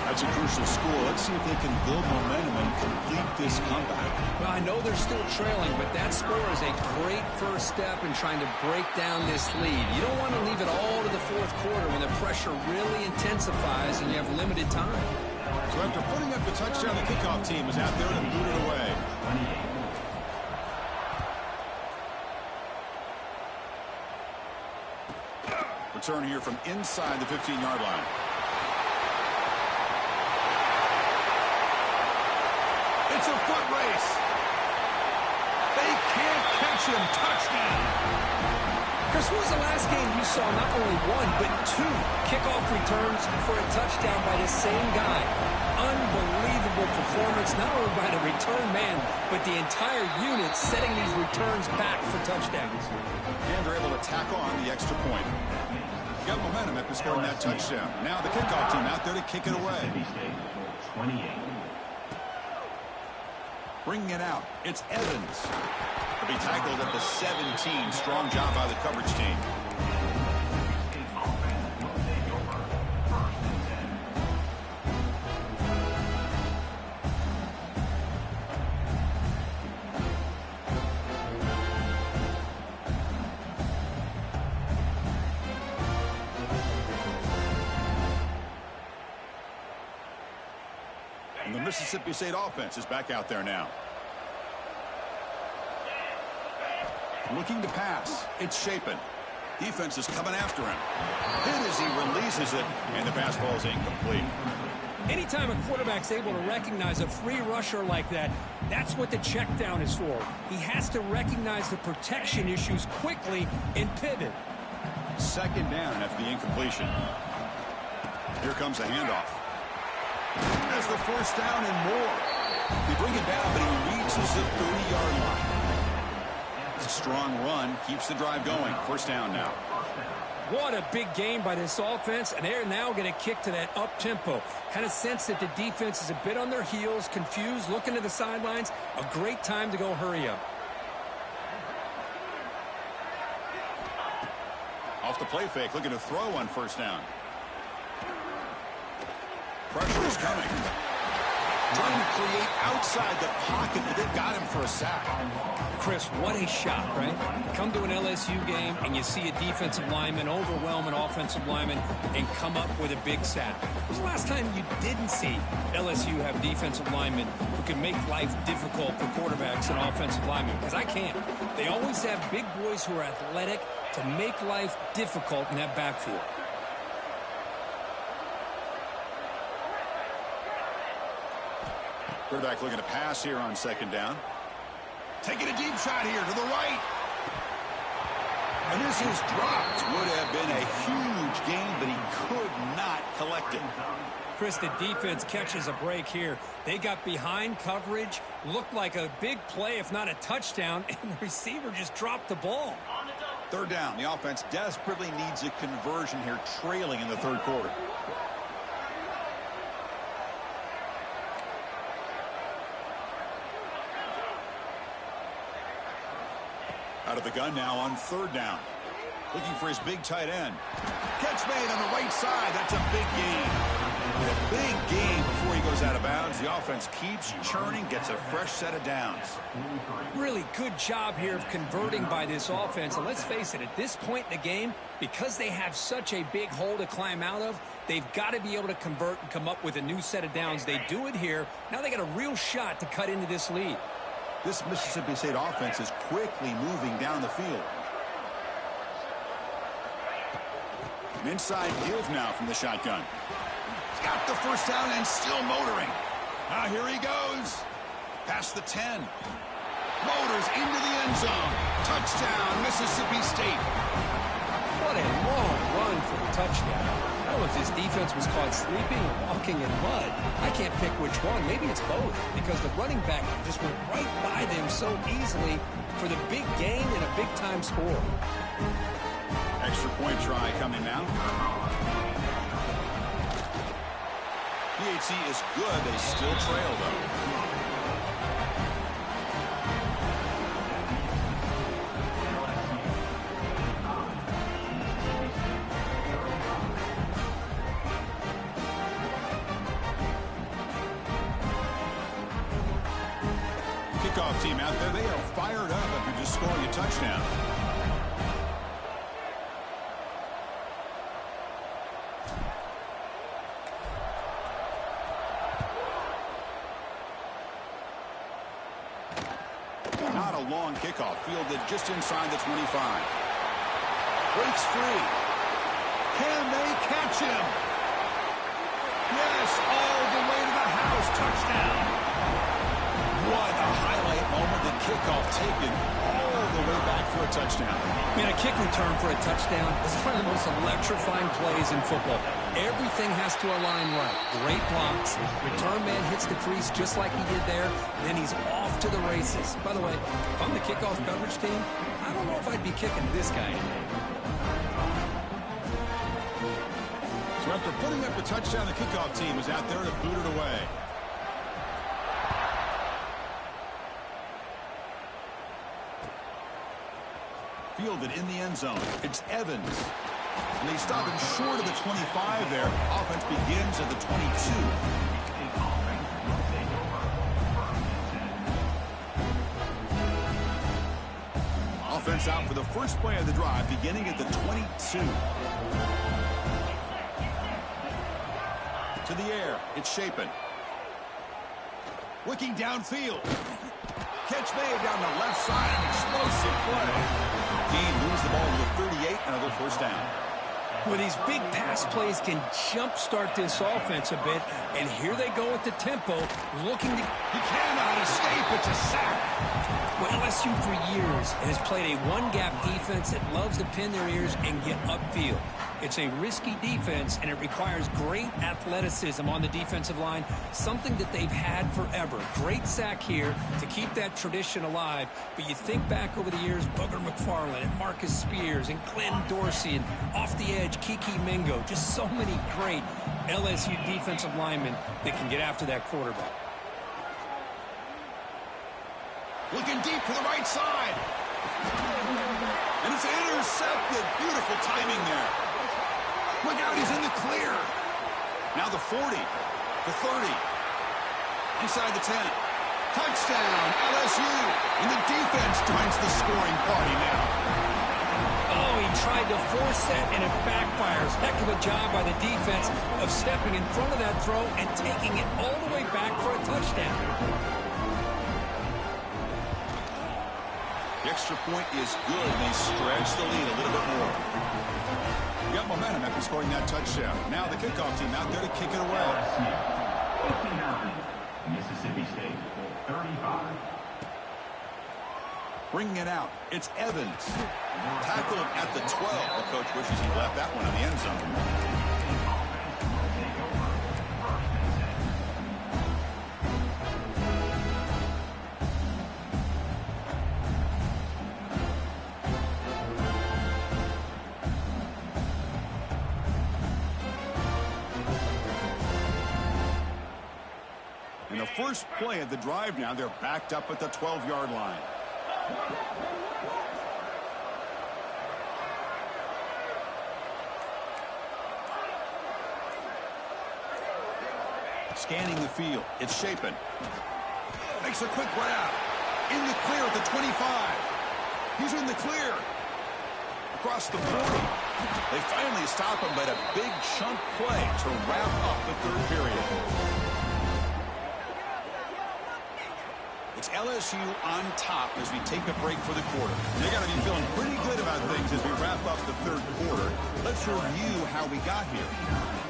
That's a crucial score. Let's see if they can build momentum and complete this comeback. Well, I know they're still trailing, but that score is a great first step in trying to break down this lead. You don't want to leave it all to the fourth quarter when the pressure really intensifies and you have limited time. So after putting up the touchdown, the kickoff team is out there to boot it away. Return here from inside the 15-yard line. It's a foot race. They can't catch him. Touchdown. Chris, when was the last game you saw not only one, but two kickoff returns for a touchdown by the same guy? Unbelievable performance, not only by the return man, but the entire unit setting these returns back for touchdowns. And they're able to tack on the extra point. Got momentum after scoring that touchdown. Now the kickoff team out there to kick it away. 28. Bringing it out, it's Evans. He'll be tackled at the 17. Strong job by the coverage team. And the Mississippi State offense is back out there now. Looking to pass. It's Shapen. Defense is coming after him. Hit as he releases it, and the pass ball is incomplete. Anytime a quarterback's able to recognize a free rusher like that, that's what the check down is for. He has to recognize the protection issues quickly and pivot. Second down after the incompletion. Here comes a handoff. There's the first down and more. They bring it down, but he reaches the 30-yard line. It's a strong run, keeps the drive going. First down now. What a big game by this offense, and they're now going to kick to that up-tempo. Kind of sense that the defense is a bit on their heels, confused, looking to the sidelines. A great time to go hurry up. Off the play fake, looking to throw on first down. Pressure is coming. Trying to create outside the pocket, but they've got him for a sack. Chris, what a shot, right? Come to an LSU game and you see a defensive lineman overwhelm an offensive lineman and come up with a big sack. When was the last time you didn't see LSU have defensive linemen who can make life difficult for quarterbacks and offensive linemen? Because I can't. They always have big boys who are athletic to make life difficult in that backfield. Quarterback looking to pass here on second down. Taking a deep shot here to the right. And this is dropped. Would have been a huge gain, but he could not collect it. Chris, the defense catches a break here. They got behind coverage, looked like a big play, if not a touchdown, and the receiver just dropped the ball. Third down. The offense desperately needs a conversion here, trailing in the third quarter. Out of the gun now on third down. Looking for his big tight end. Catch made on the right side. That's a big gain. A big gain before he goes out of bounds. The offense keeps churning, gets a fresh set of downs. Really good job here of converting by this offense. And let's face it, at this point in the game, because they have such a big hole to climb out of, they've got to be able to convert and come up with a new set of downs. They do it here. Now they got a real shot to cut into this lead. This Mississippi State offense is quickly moving down the field. An inside give now from the shotgun. He's got the first down and still motoring. Now here he goes. Past the 10. Motors into the end zone. Touchdown, Mississippi State. What a long run for the touchdown. I don't know if this defense was caught sleeping or walking in mud. I can't pick which one. Maybe it's both, because the running back just went right by them so easily for the big gain and a big-time score. Extra point try coming now. PHC is good. They still trail, though. Kickoff team out there, they are fired up after just scoring a touchdown. Not a long kickoff, fielded just inside the 25. Breaks free. Can they catch him? Yes, all the way to the house. Touchdown. What a highlight moment. The kickoff taken all the way back for a touchdown. Man, a kick return for a touchdown is one of the most electrifying plays in football. Everything has to align right. Great blocks. Return man hits the crease just like he did there. Then he's off to the races. By the way, if I'm the kickoff coverage team, I don't know if I'd be kicking this guy today. So after putting up a touchdown, the kickoff team is out there to boot it away. Fielded in the end zone. It's Evans. And they stop him short of the 25 there. Offense begins at the 22. Offense out for the first play of the drive, beginning at the 22. To the air. It's Shapen. Looking downfield. Catch made down the left side. An explosive play. Dean moves the ball to the 38. Another touchdown. Well, these big pass plays can jumpstart this offense a bit, and here they go with the tempo, looking to... He cannot escape. It's a sack. Well, LSU for years has played a one-gap defense that loves to pin their ears and get upfield. It's a risky defense, and it requires great athleticism on the defensive line, something that they've had forever. Great sack here to keep that tradition alive, but you think back over the years, Booger McFarland and Marcus Spears and Glenn Dorsey and off the edge, Kiki Mingo, just so many great LSU defensive linemen that can get after that quarterback. Looking deep to the right side. And it's intercepted. Beautiful timing there. Look out, he's in the clear. Now the 40, the 30, inside the 10. Touchdown, LSU. And the defense joins the scoring party now. Oh, he tried to force that, and it backfires. Heck of a job by the defense of stepping in front of that throw and taking it all the way back for a touchdown. The extra point is good, and they stretch the lead a little bit more. You got momentum after scoring that touchdown. Now the kickoff team out there to kick it away. Mississippi State, 35. Bringing it out, it's Evans. Tackle him at the 12. The coach wishes he left that one in the end zone. In the first play of the drive now, they're backed up at the 12-yard line. Scanning the field. It's Shapen. Makes a quick grab. In the clear at the 25. He's in the clear. Across the 40. They finally stop him, but a big chunk play to wrap up the third period. It's LSU on top as we take a break for the quarter. They got to be feeling pretty good about things as we wrap up the third quarter. Let's review how we got here.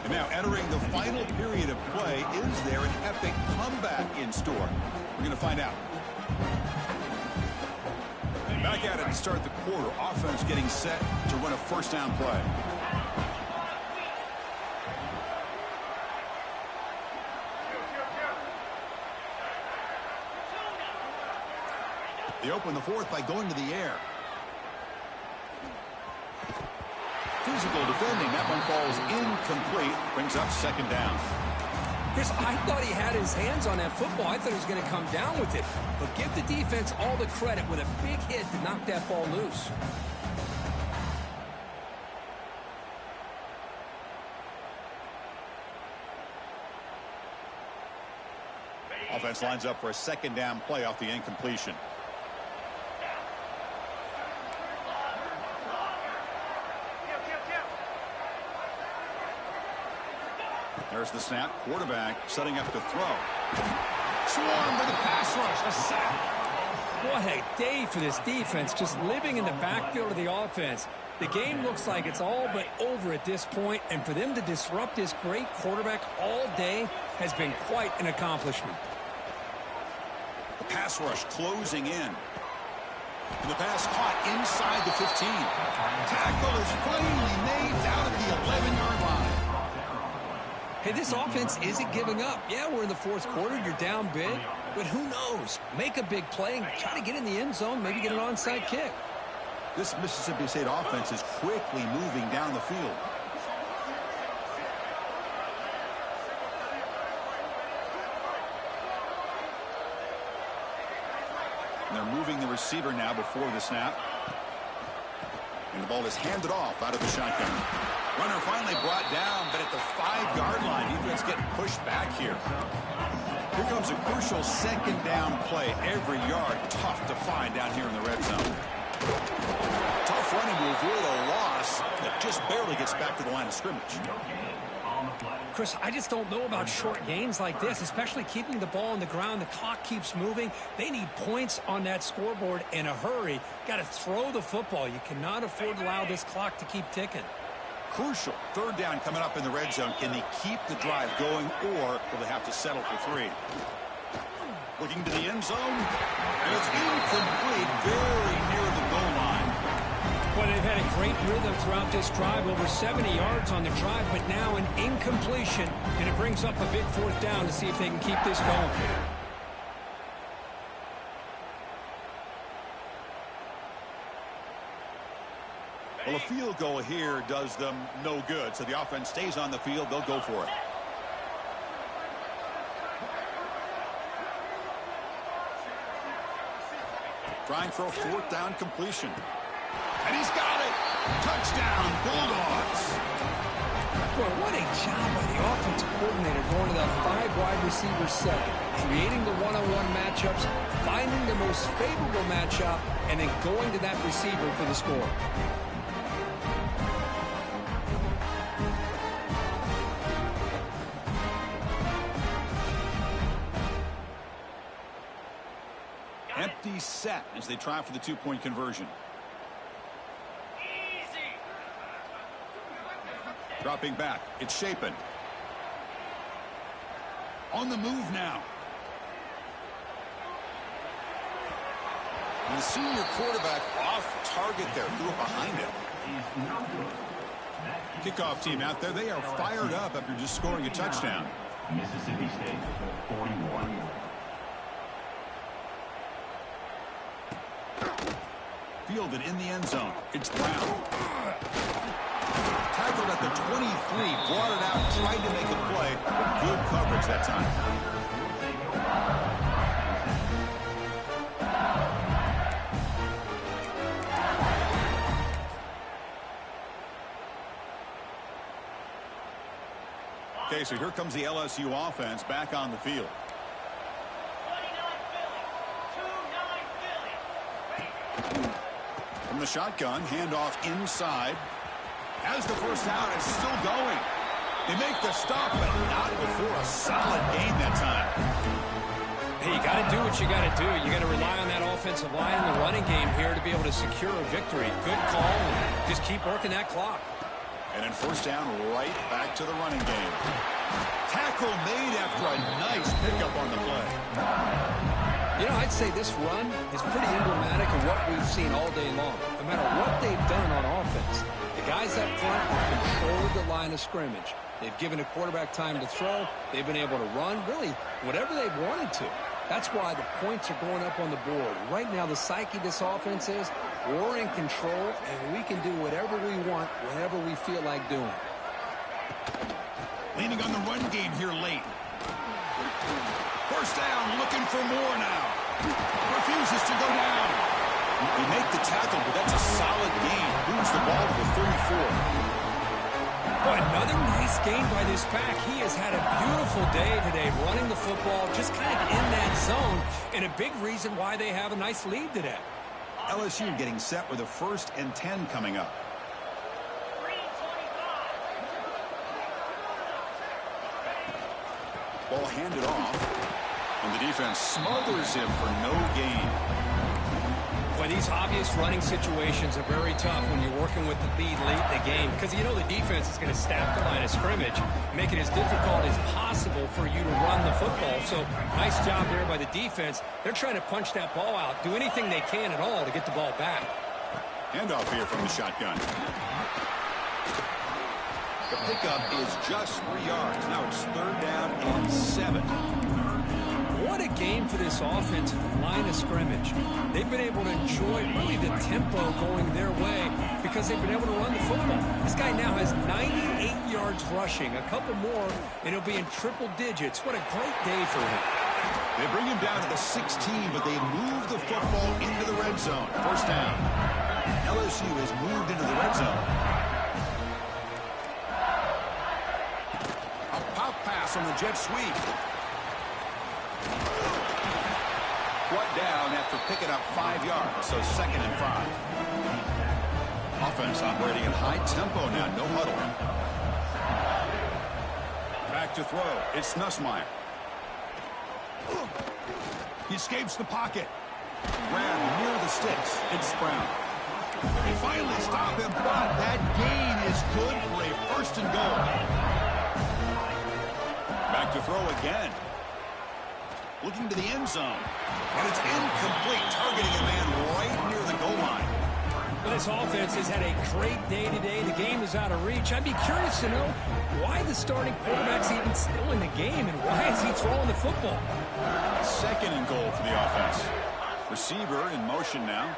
And now entering the final period of play, is there an epic comeback in store? We're going to find out. Back at it to start the quarter. Offense getting set to run a first down play. They open the fourth by going to the air. Physical defending. That one falls incomplete. Brings up second down. Chris, I thought he had his hands on that football. I thought he was going to come down with it. But give the defense all the credit with a big hit to knock that ball loose. Offense lines up for a second down play off the incompletion. There's the snap. Quarterback setting up to throw. Swarm with the pass rush. A sack. What a day for this defense, just living in the backfield of the offense. The game looks like it's all but over at this point, and for them to disrupt this great quarterback all day has been quite an accomplishment. The pass rush closing in. And the pass caught inside the 15. Tackle is finally made down at the 11-yard line. Hey, this offense isn't giving up. Yeah, we're in the fourth quarter. You're down big. But who knows? Make a big play and try to get in the end zone, maybe get an onside kick. This Mississippi State offense is quickly moving down the field. And they're moving the receiver now before the snap. And the ball is handed off out of the shotgun. Runner finally brought down, but at the 5-yard line, defense getting pushed back here. Here comes a crucial second down play. Every yard tough to find down here in the red zone. Tough running to avoid a loss that just barely gets back to the line of scrimmage. on the play. Chris, I just don't know about short gains like this, especially keeping the ball on the ground. The clock keeps moving. They need points on that scoreboard in a hurry. Got to throw the football. You cannot afford to allow this clock to keep ticking. Crucial. Third down coming up in the red zone. Can they keep the drive going, or will they have to settle for 3? Looking to the end zone, and it's incomplete, very near the goal line. Well, they've had a great rhythm throughout this drive, over 70 yards on the drive, but now an incompletion, and it brings up a big 4th down to see if they can keep this going. Well, a field goal here does them no good, so the offense stays on the field. They'll go for it. Trying for a 4th down completion. And he's got it. Touchdown, Bulldogs. Boy, what a job by the offensive coordinator going to that 5 wide receiver set, creating the one-on-one matchups, finding the most favorable matchup, and then going to that receiver for the score. Empty set as they try for the 2-point conversion. Dropping back. It's Shapen. On the move now. And the senior quarterback off target there. Threw it behind him. Kickoff team out there. They are fired up after just scoring a touchdown. Mississippi State, 41. Fielded in the end zone. It's Brown. Tackled at the 23. Brought it out. Tried to make a play. Good coverage that time. Okay, so here comes the LSU offense back on the field. From the shotgun, handoff inside. Has the first down, it's still going. They make the stop, but not before a solid gain that time. Hey, you got to do what you got to do. You got to rely on that offensive line in the running game here to be able to secure a victory. Good call, and just keep working that clock. And then first down, right back to the running game. Tackle made after a nice pickup on the play. You know, I'd say this run is pretty emblematic of what we've seen all day long. No matter what they've done on offense, the guys up front have controlled the line of scrimmage. They've given a quarterback time to throw. They've been able to run, really, whatever they've wanted to. That's why the points are going up on the board. Right now, the psyche of this offense is we're in control, and we can do whatever we want, whenever we feel like doing. Leaning on the run game here late. First down, looking for more now. Refuses to go down. They make the tackle, but that's a solid gain. Moves the ball to the 34. Boy, another nice game by this back. He has had a beautiful day today running the football, just kind of in that zone, and a big reason why they have a nice lead today. LSU getting set with a 1st and 10 coming up. Ball handed off, and the defense smothers him for no gain. But these obvious running situations are very tough when you're working with the lead late in the game, because you know the defense is going to stack the line of scrimmage, make it as difficult as possible for you to run the football. So nice job there by the defense. They're trying to punch that ball out, do anything they can at all to get the ball back. Handoff here from the shotgun. The pickup is just 3 yards. Now it's 3rd down and 7. What a game for this offense at the line of scrimmage. They've been able to enjoy really the tempo going their way because they've been able to run the football. This guy now has 98 yards rushing, a couple more, and he'll be in triple digits. What a great day for him. They bring him down to the 16, but they move the football into the red zone. First down. LSU has moved into the red zone. A pop pass on the jet sweep. Brought down after picking up 5 yards, so 2nd and 5. Offense operating at high tempo now, no huddle. Back to throw. It's Nussmeier. He escapes the pocket. Grab near the sticks. It's Brown. They finally stop him, but that gain is good for a 1st and goal. Back to throw again. Looking to the end zone. And it's incomplete, targeting a man right near the goal line. Well, this offense has had a great day today. The game is out of reach. I'd be curious to know why the starting quarterback's even still in the game and why is he throwing the football? 2nd and goal for the offense. Receiver in motion now.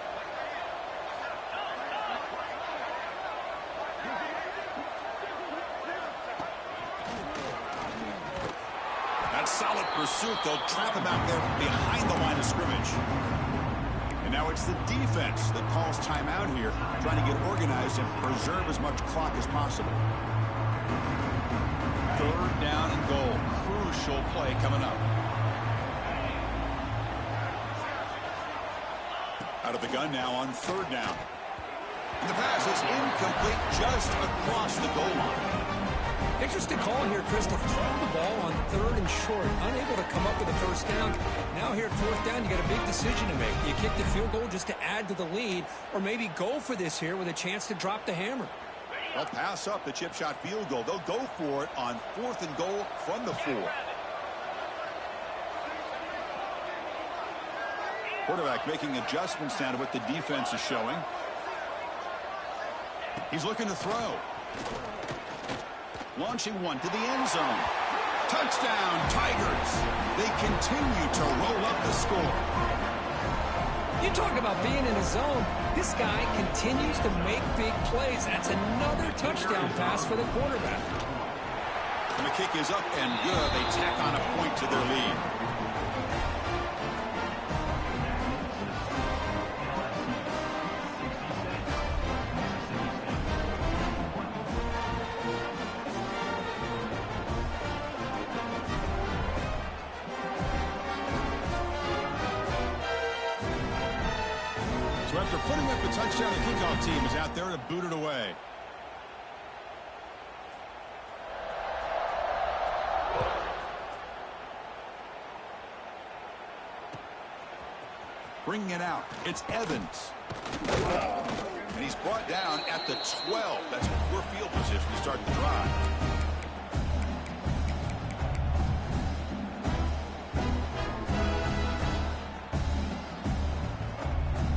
That solid pursuit. They'll trap him out there behind the line of scrimmage. And now it's the defense that calls timeout here, trying to get organized and preserve as much clock as possible. 3rd down and goal. Crucial play coming up. Out of the gun now on 3rd down. And the pass is incomplete just across the goal line. Interesting call here, Chris, to throw the ball on 3rd and short. Unable to come up with a 1st down. Now here at 4th down, you got a big decision to make. You kick the field goal just to add to the lead, or maybe go for this here with a chance to drop the hammer. They'll pass up the chip shot field goal. They'll go for it on 4th and goal from the 4. Quarterback making adjustments now to what the defense is showing. He's looking to throw. Launching one to the end zone. Touchdown, Tigers. They continue to roll up the score. You talk about being in a zone. This guy continues to make big plays. That's another touchdown pass for the quarterback. And the kick is up and good. They tack on a point to their lead. So after putting up the touchdown, the kickoff team is out there to boot it away. Bringing it out, it's Evans. And he's brought down at the 12. That's poor field position to start the drive.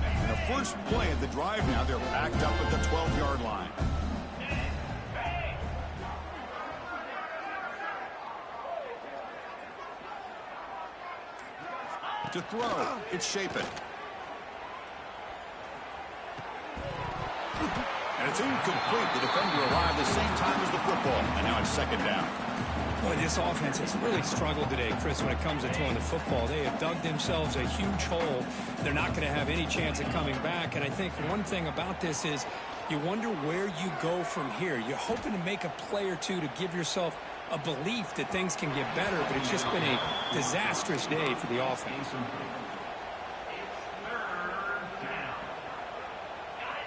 And the first play of the drive now, they're backed up at the 12-yard line. To throw, it's Shapen. And it's incomplete. The defender arrived the same time as the football. And now it's 2nd down. Boy, this offense has really struggled today, Chris, when it comes to throwing the football. They have dug themselves a huge hole. They're not going to have any chance of coming back. And I think one thing about this is you wonder where you go from here. You're hoping to make a play or two to give yourself a belief that things can get better, but it's just been a disastrous day for the offense.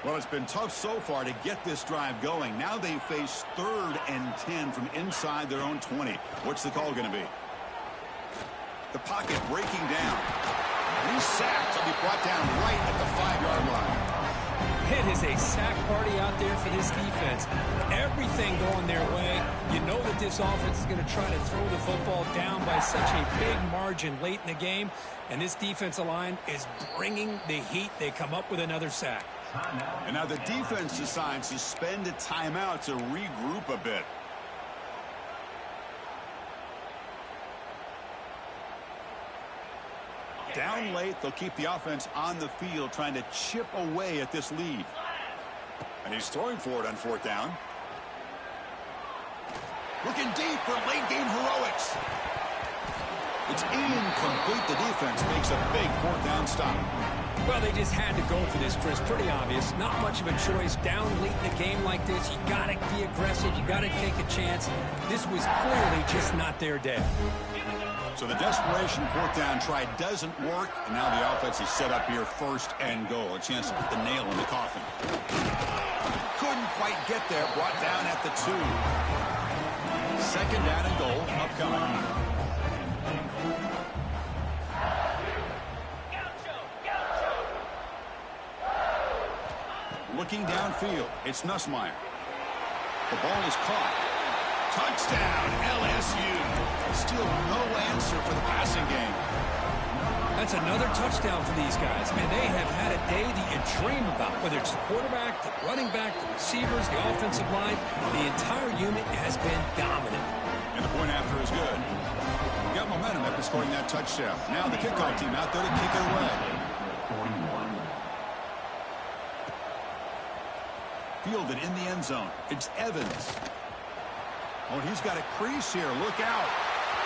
Well, it's been tough so far to get this drive going. Now they face 3rd and 10 from inside their own 20. What's the call going to be? The pocket breaking down. He's sacked. He'll be brought down right at the 5-yard line. It is a sack party out there for this defense. Everything going their way. You know that this offense is going to try to throw the football down by such a big margin late in the game. And this defensive line is bringing the heat. They come up with another sack. And now the defense decides to spend a timeout to regroup a bit. Down late, they'll keep the offense on the field trying to chip away at this lead. And he's throwing for it on 4th down. Looking deep for late-game heroics. It's incomplete. The defense makes a big 4th down stop. Well, they just had to go for this, Chris. Pretty obvious. Not much of a choice. Down late in a game like this, you got to be aggressive. You got to take a chance. This was clearly just not their day. So the desperation 4th down try doesn't work, and now the offense is set up here 1st and goal. A chance to put the nail in the coffin. Couldn't quite get there. Brought down at the 2. Second down and goal upcoming. Looking downfield, it's Nussmeier. The ball is caught. Touchdown, LSU. Still no answer for the passing game. That's another touchdown for these guys. Man, they have had a day that you dream about, whether it's the quarterback, the running back, the receivers, the offensive line. The entire unit has been dominant. And the point after is good. Got momentum after scoring that touchdown. Now the kickoff team out there to kick it away. 41. Fielded in the end zone. It's Evans. Oh, he's got a crease here. Look out.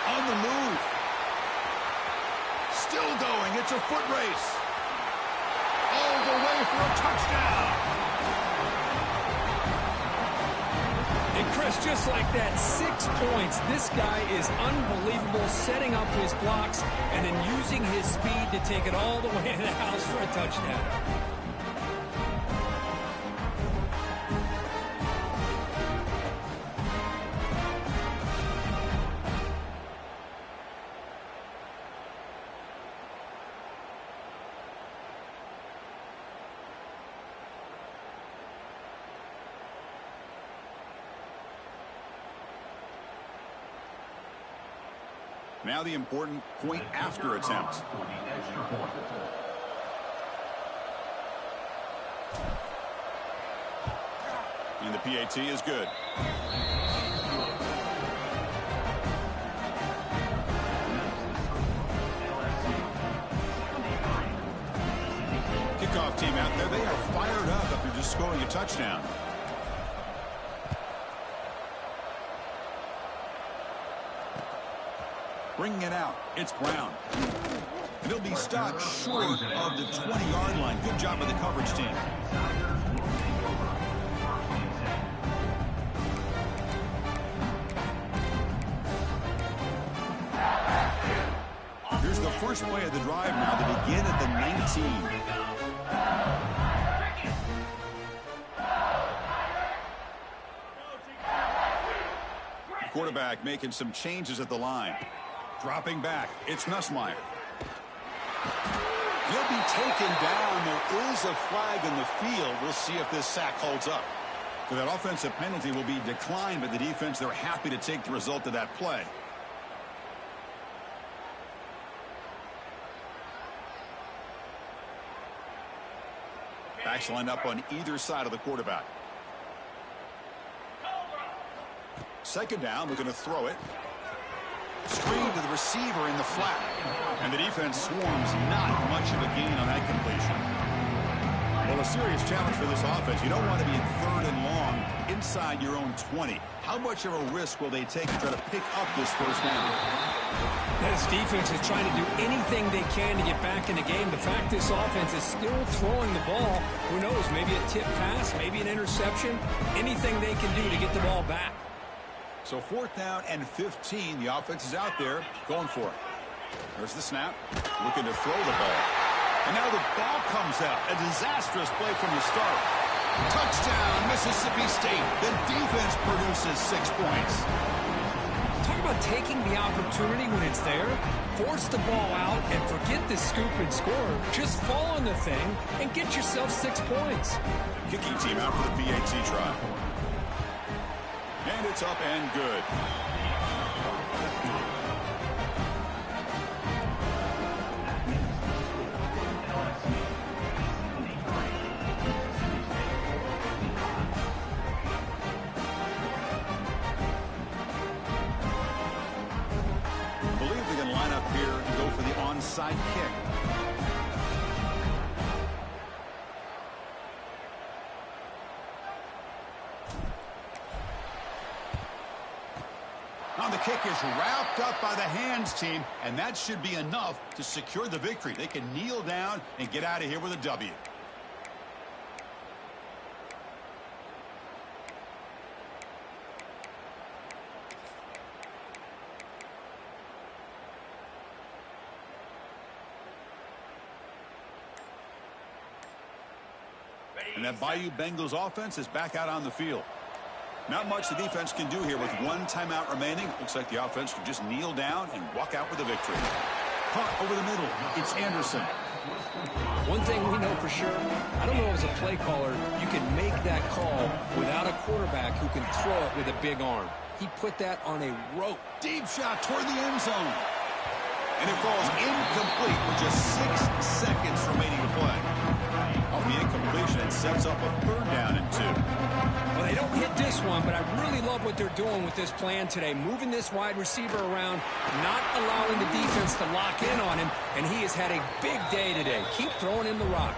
On the move. Still going. It's a foot race. All the way for a touchdown. And Chris, just like that, 6 points. This guy is unbelievable, setting up his blocks and then using his speed to take it all the way to the house for a touchdown. Now the important point after attempt. And the PAT is good. Kickoff team out there, they are fired up after just scoring a touchdown. Bringing it out, it's Brown. And he'll be stopped short of the 20-yard line. Good job of the coverage team. Here's the first play of the drive now to begin at the 19. The quarterback making some changes at the line. Dropping back, it's Nussmeier. He'll be taken down. There is a flag in the field. We'll see if this sack holds up. So that offensive penalty will be declined by the defense. They're happy to take the result of that play. Backs lined up on either side of the quarterback. Second down, we're going to throw it. Screen to the receiver in the flat. And the defense swarms. Not much of a gain on that completion. Well, a serious challenge for this offense. You don't want to be in third and long inside your own 20. How much of a risk will they take to try to pick up this first down? This defense is trying to do anything they can to get back in the game. The fact this offense is still throwing the ball, who knows, maybe a tip pass, maybe an interception, anything they can do to get the ball back. So fourth down and 15. The offense is out there going for it. There's the snap. Looking to throw the ball. And now the ball comes out. A disastrous play from the start. Touchdown, Mississippi State. The defense produces 6 points. Talk about taking the opportunity when it's there. Force the ball out and forget the scoop and score. Just fall on the thing and get yourself 6 points. Kicking team out for the PAT try. And it's up and good. I believe they're going to line up here and go for the onside kick. Now the kick is wrapped up by the hands team, and that should be enough to secure the victory. They can kneel down and get out of here with a W. And that Bayou Bengals offense is back out on the field. Not much the defense can do here with one timeout remaining. Looks like the offense could just kneel down and walk out with a victory. Caught over the middle. It's Anderson. One thing we know for sure, I don't know as a play caller, you can make that call without a quarterback who can throw it with a big arm. He put that on a rope. Deep shot toward the end zone. And it falls incomplete with just 6 seconds remaining to play. Off the incompletion, it sets up a 3rd down and 2. Well, they don't hit this one, but I really love what they're doing with this plan today. Moving this wide receiver around, not allowing the defense to lock in on him, and he has had a big day today. Keep throwing in the rock.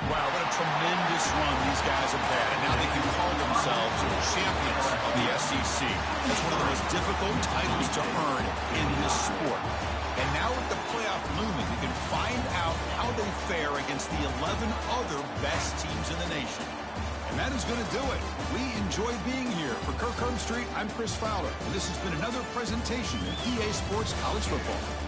Wow, what a tremendous run these guys have had, and now they can call themselves champions of the SEC. That's one of the most difficult titles to earn in this sport. And now with the playoff looming, you can find out how they fare against the 11 other best teams in the nation. And that is going to do it. We enjoyed being here. For Kirk Street, I'm Chris Fowler, and this has been another presentation of EA Sports College Football.